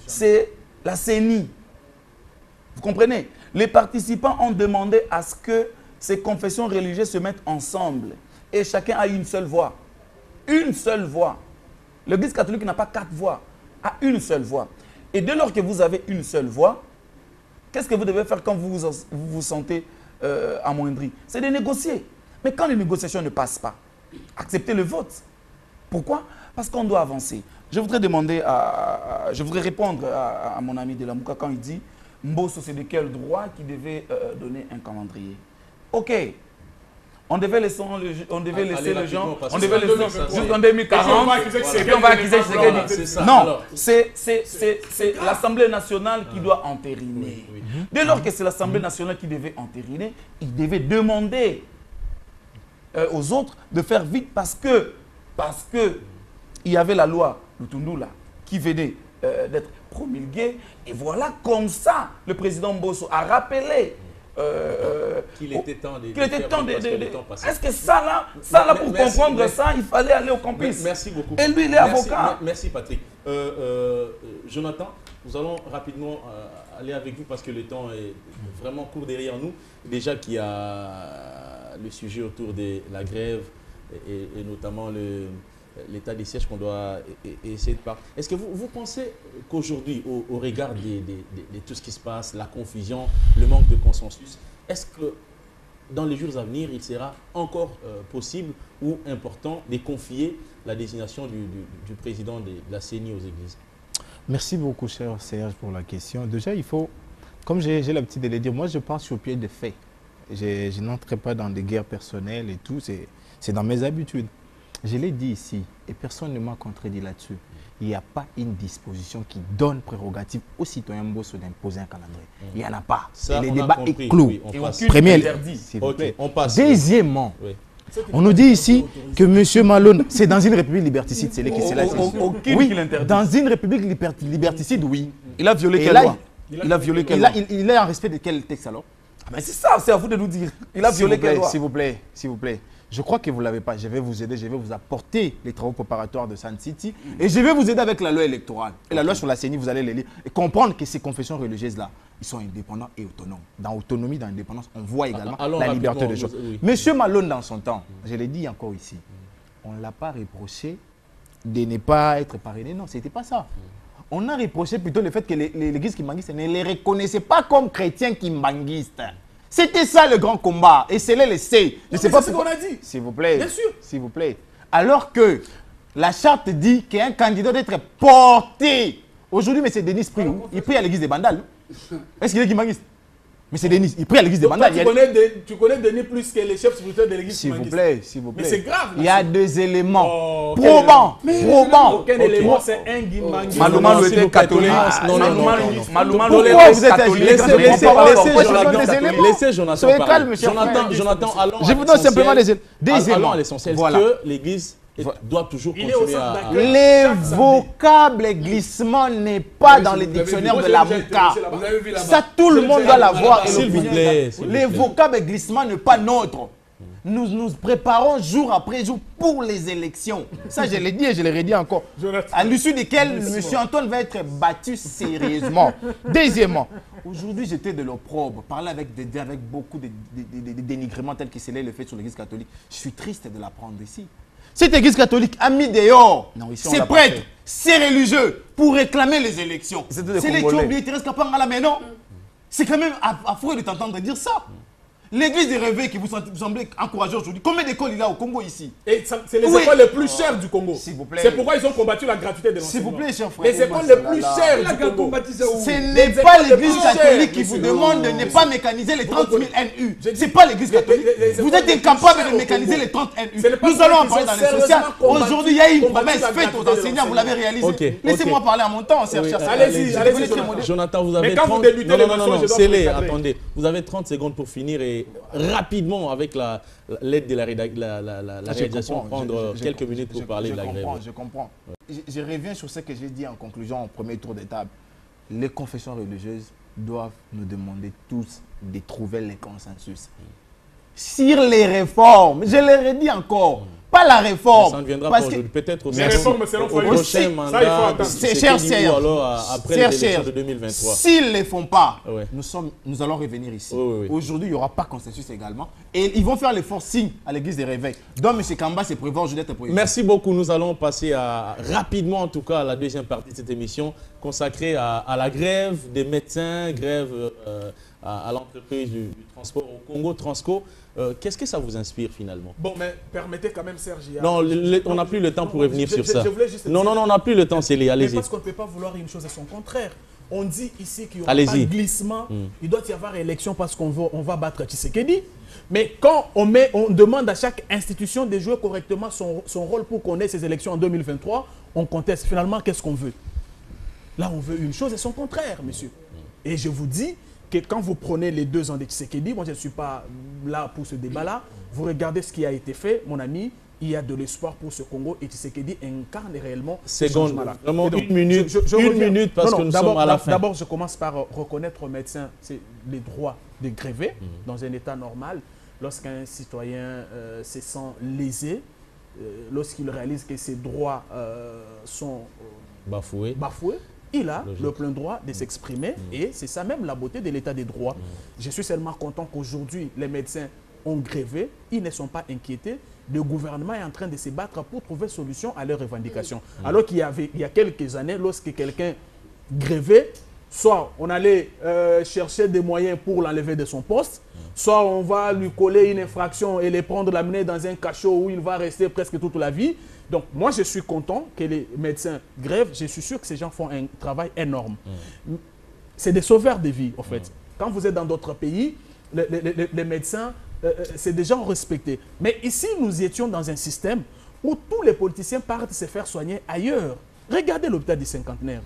c'est la CENI. Vous comprenez? Les participants ont demandé à ce que ces confessions religieuses se mettent ensemble. Et chacun a une seule voix. Une seule voix. L'Église catholique n'a pas 4 voix, a une seule voix. Et dès lors que vous avez une seule voix, qu'est-ce que vous devez faire quand vous vous sentez amoindri? C'est de négocier. Mais quand les négociations ne passent pas, acceptez le vote. Pourquoi? Parce qu'on doit avancer. Je voudrais répondre à mon ami de la Mouka quand il dit Mbosso, c'est de quel droit qui devait donner un calendrier? Ok. On devait laisser les gens, on devait laisser jusqu'en 2040, et puis on va accuser Tshisekedi. Non, c'est l'Assemblée nationale qui doit entériner. Dès lors que c'est l'Assemblée nationale qui devait entériner, il devait demander aux autres de faire vite parce que il y avait la loi Lutundula qui venait d'être promulguée. Et voilà, comme ça, le président Mbosso a rappelé qu'il était temps de... Est-ce que ça là, pour comprendre ça, il fallait aller au campus? Merci beaucoup. Et lui, il est avocat. Merci Patrick. Jonathan, nous allons rapidement aller avec vous parce que le temps est vraiment court derrière nous. Déjà qu'il y a le sujet autour de la grève et notamment l'état des sièges qu'on doit essayer de parler. Est-ce que vous pensez qu'aujourd'hui, au regard de tout ce qui se passe, la confusion, le manque de consensus, est-ce que dans les jours à venir, il sera encore possible ou important de confier la désignation du président de la CENI aux églises? Merci beaucoup, cher Serge, pour la question. Déjà, il faut, comme j'ai l'habitude de le dire, moi je pense sur pied de fait. Je n'entrerai pas dans des guerres personnelles et tout, c'est dans mes habitudes. Je l'ai dit ici, et personne ne m'a contredit là-dessus. Il n'y a pas une disposition qui donne prérogative aux citoyens Mbosso d'imposer un calendrier. Il n'y en a pas. Ça, et le débat est clos. Oui, Premier, on passe. Deuxièmement, on nous dit ici que M. Malone, c'est dans une république liberticide, c'est lui qui s'est là. Oui, dans une république liberticide, oui. Il a violé quelle loi? Il a violé quelle loi? Il est en respect de quel texte alors? Mais c'est ça, c'est à vous de nous dire. Il a violé quelle loi? S'il vous plaît, s'il vous plaît. Je crois que vous ne l'avez pas. Je vais vous aider, je vais vous apporter les travaux préparatoires de Sun City et je vais vous aider avec la loi électorale. Et la loi sur la CENI, vous allez les lire et comprendre que ces confessions religieuses-là, ils sont indépendants et autonomes. Dans autonomie, dans indépendance, on voit également la liberté de choses. Monsieur Malone, dans son temps, je l'ai dit encore ici, on ne l'a pas reproché de ne pas être parrainé. Non, ce n'était pas ça. On a reproché plutôt le fait que l'église kimbanguiste ne les reconnaissait pas comme chrétiens kimbanguistes. C'était ça le grand combat. Et c'est le C. Je sais pas ce qu'on a dit. S'il vous plaît. Bien sûr. S'il vous plaît. Alors que la charte dit qu'un candidat doit être porté. Aujourd'hui, M. Denis prie où? Il prie à l'église des Bandales. Est-ce qu'il est kimbanguiste? M. Denis, il prie à l'église des Bandales. Tu connais Denis plus que les chefs spirituels de l'église kimbanguiste. S'il vous plaît, s'il vous plaît. Mais c'est grave. Il y a 2 éléments. Probants. Aucun élément, c'est un kimbanguiste. Malouma était catholique. Malouma vous êtes laissez Jonathan parler. Jonathan, allons. Je vous donne simplement des éléments. Allons à l'essentiel. Que l'église doit toujours Il est au continuer centre à... d'accueil. Les Chaque samedi. vocables glissement n'est pas dans le dictionnaire de la Mouka. Vous avez vu là-bas. Ça, tout le monde doit l'avoir. S'il vous plaît, s'il vous Les plaît. vocables glissement n'est pas nôtre. Nous nous préparons jour après jour pour les élections. Ça, je l'ai dit et je le redis encore. À l'issue desquelles M. Antoine va être battu sérieusement. Deuxièmement, aujourd'hui, j'étais de l'opprobre, parler avec beaucoup de dénigrements tels que c'est le fait sur l'église catholique. Je suis triste de l'apprendre ici. Cette église catholique a mis dehors ses prêtres, ses religieux pour réclamer les élections. C'est les Tchoubi, Thérèse Kapanga là, mais non. C'est quand même affreux de t'entendre dire ça. L'église des réveils qui vous semblez encourager aujourd'hui. Combien d'écoles il y a au Congo ici? Et c'est les écoles les plus chères du Congo. S'il vous plaît. C'est pourquoi ils ont combattu la gratuité de l'enseignement. S'il vous plaît, cher frère. Les écoles les plus chères du Congo. Ce n'est pas l'église catholique qui vous demande de ne pas mécaniser les 30 000 NU. Ce n'est pas l'église catholique. Vous êtes incapable de mécaniser les 30 NU. Nous allons en parler dans les sociales. Aujourd'hui, il y a une promesse faite aux enseignants, vous l'avez réalisée. Laissez-moi parler à mon temps, cher cher. Allez-y, Jonathan, vous avez 30... Non, c'est vous avez 30 secondes pour finir et rapidement, avec l'aide de la réalisation, prendre quelques minutes pour parler de la grève. Je comprends. Je reviens sur ce que j'ai dit en conclusion au premier tour de table. Les confessions religieuses doivent nous demander tous de trouver les consensus. Sur les réformes, je le redis encore, pas la réforme. Ça ne viendra parce pas que aujourd'hui. Peut-être Les réformes, c'est au prochain mandat, c'est cher, ou alors après les élections de 2023. S'ils ne les font pas, Ouais. nous allons revenir ici. Oui. Aujourd'hui, il n'y aura pas consensus également. Et ils vont faire les forcing à l'église des réveils. Donc, M. Kamba se prévoit aujourd'hui d'être président. Merci beaucoup. Nous allons passer rapidement, en tout cas, à la deuxième partie de cette émission consacrée à la grève des médecins, grève à l'entreprise du transport au Congo Transco. Qu'est-ce que ça vous inspire finalement? Bon, mais permettez quand même, Serge. Non, on n'a plus le temps pour revenir sur ça. Je voulais juste Non, on n'a plus le temps, Célie, Mais allez-y. parce qu'on ne peut pas vouloir une chose et son contraire. On dit ici qu'il n'y aura pas de glissement, il doit y avoir élection parce qu'on va battre Tshisekedi. Mais quand on demande à chaque institution de jouer correctement son rôle pour qu'on ait ces élections en 2023, on conteste. Finalement, qu'est-ce qu'on veut? Là, on veut une chose et son contraire, monsieur. Et je vous dis que quand vous prenez les 2 ans de Tshisekedi, moi je ne suis pas là pour ce débat-là, vous regardez ce qui a été fait, mon ami, il y a de l'espoir pour ce Congo et Tshisekedi incarne réellement ce changement-là. Vraiment donc, une minute parce que nous sommes à la fin. D'abord, je commence par reconnaître aux médecins les droits de gréver dans un état normal. Lorsqu'un citoyen se sent lésé, lorsqu'il réalise que ses droits sont bafoués, il a le plein droit de s'exprimer et c'est ça même la beauté de l'état des droits. Je suis seulement content qu'aujourd'hui les médecins ont grévé, ils ne sont pas inquiétés. Le gouvernement est en train de se battre pour trouver solution à leurs revendications. Alors qu'il y a quelques années, lorsque quelqu'un grévait, soit on allait chercher des moyens pour l'enlever de son poste, soit on va lui coller une infraction et les prendre, l'amener dans un cachot où il va rester presque toute la vie. Donc moi je suis content que les médecins grèvent, je suis sûr que ces gens font un travail énorme. C'est des sauveurs de vie en fait. Quand vous êtes dans d'autres pays, les médecins, c'est des gens respectés. Mais ici nous étions dans un système où tous les politiciens partent se faire soigner ailleurs. Regardez l'hôpital du Cinquantenaire.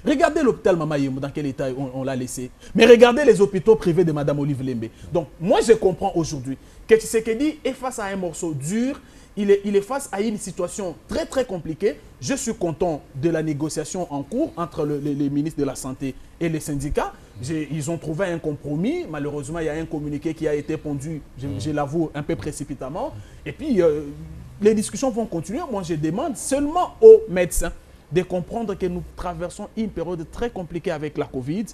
Regardez l'hôpital Mama Yembo, dans quel état on l'a laissé. Mais regardez les hôpitaux privés de Mme Olive Lembe. Donc, moi, je comprends aujourd'hui que Tshisekedi est face à un morceau dur. Il est face à une situation très, très compliquée. Je suis content de la négociation en cours entre les ministres de la Santé et les syndicats. Ils ont trouvé un compromis. Malheureusement, il y a un communiqué qui a été pondu, je l'avoue, un peu précipitamment. Et puis, les discussions vont continuer. Moi, je demande seulement aux médecins de comprendre que nous traversons une période très compliquée avec la Covid.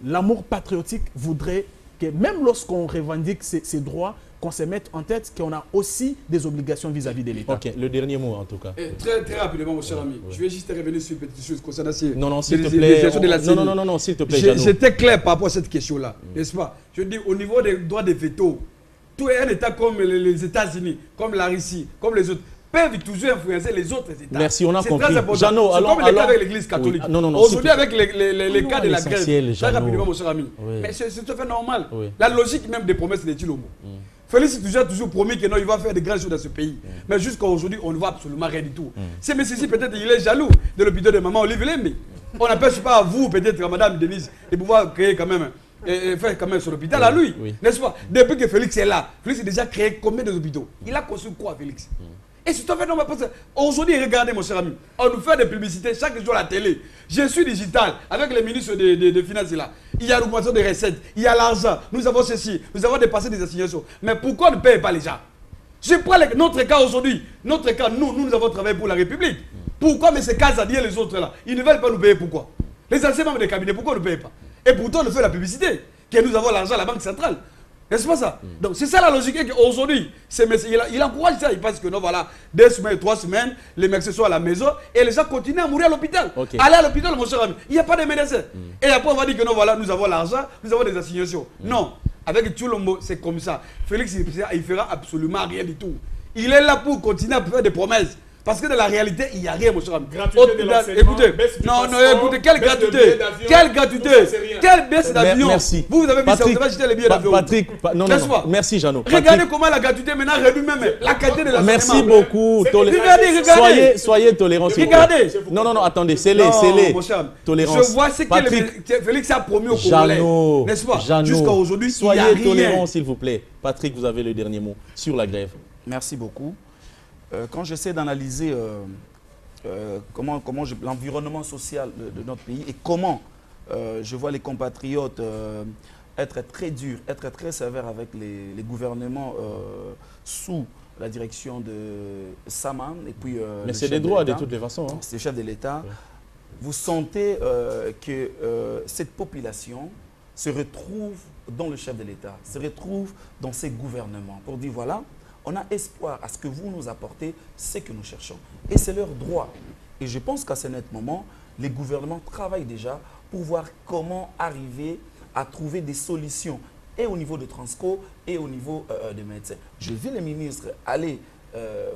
L'amour patriotique voudrait que même lorsqu'on revendique ces droits, qu'on se mette en tête qu'on a aussi des obligations vis-à-vis de l'État. Ok, le dernier mot en tout cas. Et très rapidement, mon cher ami, je vais juste revenir sur une petite chose concernant ces... Non, s'il te plaît. Non, s'il te plaît. J'étais clair par rapport à cette question-là, n'est-ce pas? Je dis, au niveau des droits de veto, tout un État comme les États-Unis, comme la Russie, comme les autres, peuvent toujours influencer les autres États. Merci, on a compris. Jeannot, c'est comme le cas avec l'Église catholique. Aujourd'hui, avec les cas de la grève, très rapidement, mon cher ami. Mais c'est tout à fait normal. La logique même des promesses de Tshilombo. Félix a toujours promis que non, il va faire de grandes choses dans ce pays. Mais jusqu'à aujourd'hui, on ne voit absolument rien du tout. C'est M. Sissi, peut-être, il est jaloux de l'hôpital de Maman Olive Lembe. On n'empêche pas à vous, peut-être, à Mme Denise, de pouvoir créer quand même, faire quand même son hôpital à lui. N'est-ce pas? Depuis que Félix est là, Félix a déjà créé combien d'hôpitaux? Il a construit quoi, Félix? Et c'est tout à fait normal. Aujourd'hui, regardez, mon cher ami, on nous fait des publicités chaque jour à la télé. Je suis digital, avec les ministres de Finances là. Il y a l'augmentation des recettes, il y a l'argent, nous avons ceci, nous avons dépassé des assignations. Mais pourquoi on ne paye pas les gens? Je prends notre cas aujourd'hui. Notre cas, nous avons travaillé pour la République. Pourquoi mais ces Casadiens et les autres là, ils ne veulent pas nous payer, pourquoi? Les anciens membres des cabinets, pourquoi on ne paye pas? Et pourtant, on fait la publicité, que nous avons l'argent à la Banque centrale. N'est-ce pas ça? Donc c'est ça la logique qu'aujourd'hui, il encourage ça. Il pense que non, voilà, 2 semaines, 3 semaines, les médecins sont à la maison et les gens continuent à mourir à l'hôpital. Okay. Allez à l'hôpital, mon cher ami, il n'y a pas de médecins. Et après, on va dire que non, voilà, nous avons l'argent, nous avons des assignations. Non, avec tout le monde, c'est comme ça. Félix, il fera absolument rien du tout. Il est là pour continuer à faire des promesses. Parce que dans la réalité, il n'y a rien, mon cher ami. Gratuité de l'enseignement, écoutez, écoutez, quelle gratuité? Quelle gratuité? Quelle baisse d'avion? Merci. Vous avez mis ça, vous avez jeté les billets d'avion. Patrick, non, merci Jeannot. Regardez comment la gratuité maintenant réduit même la qualité de l'enseignement. Merci beaucoup. Regardez. Soyez tolérants. Regardez. Non, attendez, c'est les tolérance. Je vois ce que Félix a promis aux Congolais. N'est-ce pas? Jusqu'à aujourd'hui, soyez tolérants, s'il vous plaît. Patrick, vous avez le dernier mot sur la grève. Merci beaucoup. Quand j'essaie d'analyser l'environnement social de notre pays et comment je vois les compatriotes être très durs, être très sévères avec les gouvernements sous la direction de Saman et puis mais c'est des droits de toutes les façons. Hein. C'est le chef de l'État. Ouais. Vous sentez que cette population se retrouve dans le chef de l'État, se retrouve dans ses gouvernements pour dire voilà, on a espoir à ce que vous nous apportez ce que nous cherchons. Et c'est leur droit. Et je pense qu'à ce net moment, les gouvernements travaillent déjà pour voir comment arriver à trouver des solutions, et au niveau de Transco, et au niveau des médecins. Je vais les ministres aller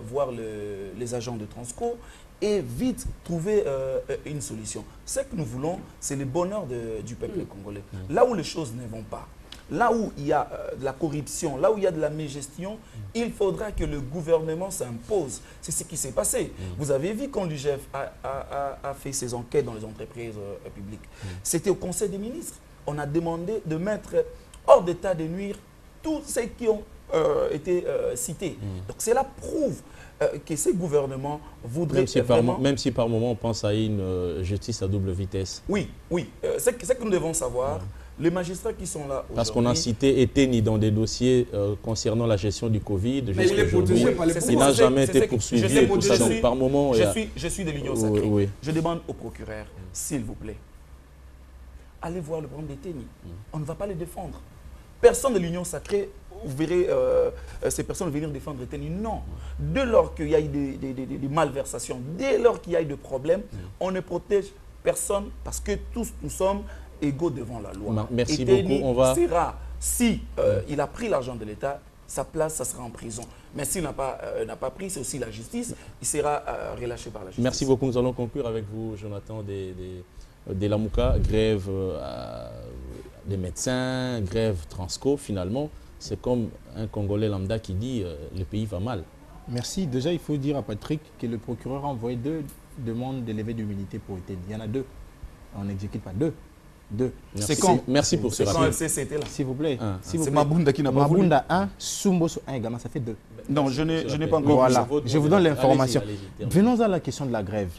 voir les agents de Transco et vite trouver une solution. Ce que nous voulons, c'est le bonheur du peuple congolais. Là où les choses ne vont pas, là où il y a de la corruption, là où il y a de la mégestion, il faudra que le gouvernement s'impose. C'est ce qui s'est passé. Vous avez vu quand l'UGF a fait ses enquêtes dans les entreprises publiques. C'était au Conseil des ministres. On a demandé de mettre hors d'état de nuire tous ceux qui ont été cités. Donc cela prouve que ces gouvernements voudraient même si par moment on pense à une justice à double vitesse. Oui, oui. Ce que nous devons savoir, les magistrats qui sont là parce qu'on a cité Eteni dans des dossiers concernant la gestion du Covid. Mais il est protégé par les il n'a jamais été poursuivi et tout ça. Donc par moment, je suis de l'Union sacrée. Oui. Je demande au procureur, s'il vous plaît, allez voir le problème d'Eteni. On ne va pas les défendre. Personne de l'Union sacrée, vous verrez ces personnes venir défendre Eteni. Non. Dès lors qu'il y a eu des malversations, dès lors qu'il y a eu des problèmes, on ne protège personne parce que tous nous sommes égaux devant la loi. Merci Eteni beaucoup. On va... sera, si il a pris l'argent de l'État, sa place, ça sera en prison. Mais s'il n'a pas pris, c'est aussi la justice, il sera relâché par la justice. Merci beaucoup. Nous allons conclure avec vous, Jonathan de Lamouka. Grève des médecins, grève Transco, finalement. C'est comme un Congolais lambda qui dit le pays va mal. Merci. Déjà, il faut dire à Patrick que le procureur a envoyé 2 demandes de levée d'immunité pour Eteni. Il y en a 2. On n'exécute pas 2. Merci pour ce rappel. S'il vous plaît. C'est Mabunda qui n'a pas voulu. Mabunda 1, Sumboso 1 également, ça fait 2. Non, je n'ai pas encore. Voilà, je vous donne l'information. Venons à la question de la grève.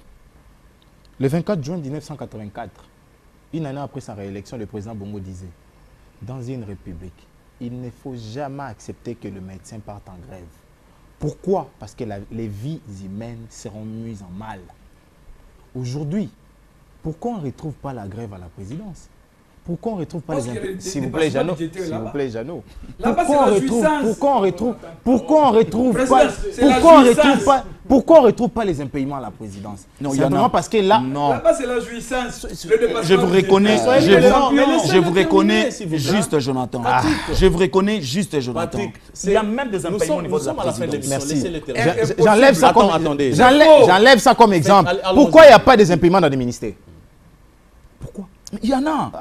Le 24 juin 1984, une année après sa réélection, le président Bongo disait « Dans une république, il ne faut jamais accepter que le médecin parte en grève. » Pourquoi? Parce que les vies humaines seront mises en mal. Aujourd'hui, pourquoi on ne retrouve pas la grève à la présidence? Pourquoi on ne retrouve pas les... S'il vous plaît, Jeannot. S'il vous plaît, Jeannot. Pourquoi on ne retrouve pas les impayements à la présidence? Non, simplement parce que là... Là-bas, c'est la jouissance. Je vous reconnais, juste, Jonathan. Je vous reconnais juste, Jonathan. Il y a même des impayements au niveau de la présidence. Merci. J'enlève ça comme exemple. Pourquoi il n'y a pas des impayements dans les ministères? Pourquoi? Il y en a.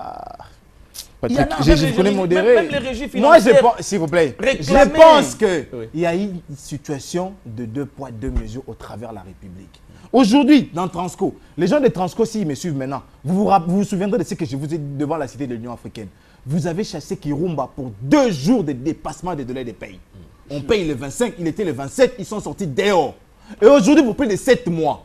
Patrick, je connais modéré. Même les régies financières. Moi, je pense, s'il vous plaît, je pense qu'il y a une situation de 2 poids, 2 mesures au travers de la République. Aujourd'hui, dans Transco, les gens de Transco, s'ils me suivent maintenant, vous vous souviendrez de ce que je vous ai dit devant la cité de l'Union africaine. Vous avez chassé Kirumba pour 2 jours de dépassement des délais de paye. On paye le 25, il était le 27, ils sont sortis dehors. Et aujourd'hui, pour plus de 7 mois,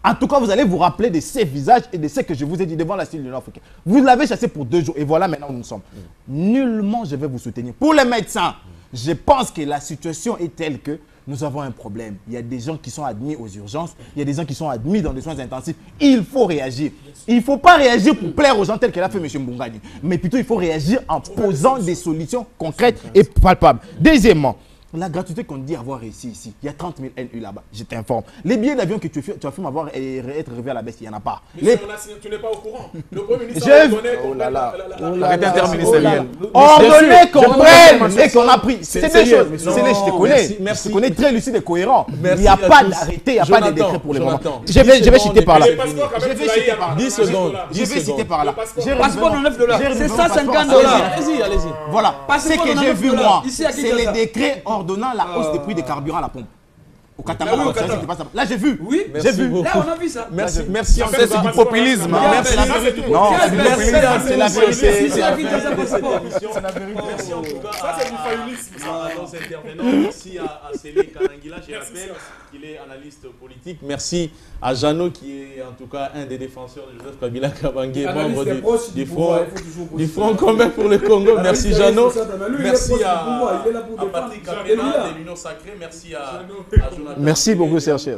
en tout cas, vous allez vous rappeler de ces visages et de ce que je vous ai dit devant la cellule de l'Union africaine. Vous l'avez chassé pour 2 jours et voilà maintenant où nous sommes. Nullement je vais vous soutenir. Pour les médecins, je pense que la situation est telle que nous avons un problème. Il y a des gens qui sont admis aux urgences, il y a des gens qui sont admis dans des soins intensifs. Il faut réagir. Il ne faut pas réagir pour plaire aux gens tels qu'elle a fait M. Mbungani, mais plutôt il faut réagir en posant des solutions concrètes et palpables. Deuxièmement, la gratuité qu'on dit avoir réussi ici, il y a 30 000 NU là-bas, je t'informe. Les billets d'avion que tu as fait m'avoir être revus à la baisse, il n'y en a pas. Mais tu n'es pas au courant. Le Premier ministre a ordonné l'arrêté interministériel. Ordonné qu'on prenne et qu'on a pris. C'est des choses. Je te connais. Je te connais très lucide et cohérent. Il n'y a pas d'arrêté, il n'y a pas de décret pour le moment. Je vais citer par là. Je vais citer par là. 10 secondes. Je vais citer par là. Passeport de 9 $. C'est 150 $. Allez-y. Voilà. Ce que j'ai vu moi, c'est les décrets ordonnant la hausse des prix des carburants à la pompe. Au Qatar. Là, j'ai vu. Oui, j'ai vu. Là, on a vu ça. Merci. C'est du populisme. Merci. Non, c'est la vérité. C'est la vérité. Merci en tout cas. Ça, c'est du faillisme. À nos intervenants. Merci à Célé Kanangila. Je rappelle qu'il est analyste politique. Merci à Jeannot, qui est en tout cas un des défenseurs de Joseph Kabila Kabange, membre du Front commun pour le Congo. Merci Jeannot. Merci à Patrick Kabila de l'Union Sacrée. Merci à Jonathan. Merci beaucoup, Serge.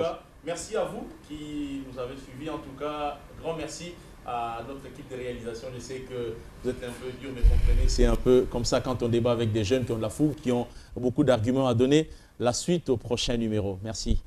Merci à vous qui nous avez suivis. En tout cas, grand merci à notre équipe de réalisation. Je sais que vous êtes un peu dur, mais comprenez, c'est un peu comme ça quand on débat avec des jeunes qui ont de la fougue, qui ont beaucoup d'arguments à donner. La suite au prochain numéro. Merci.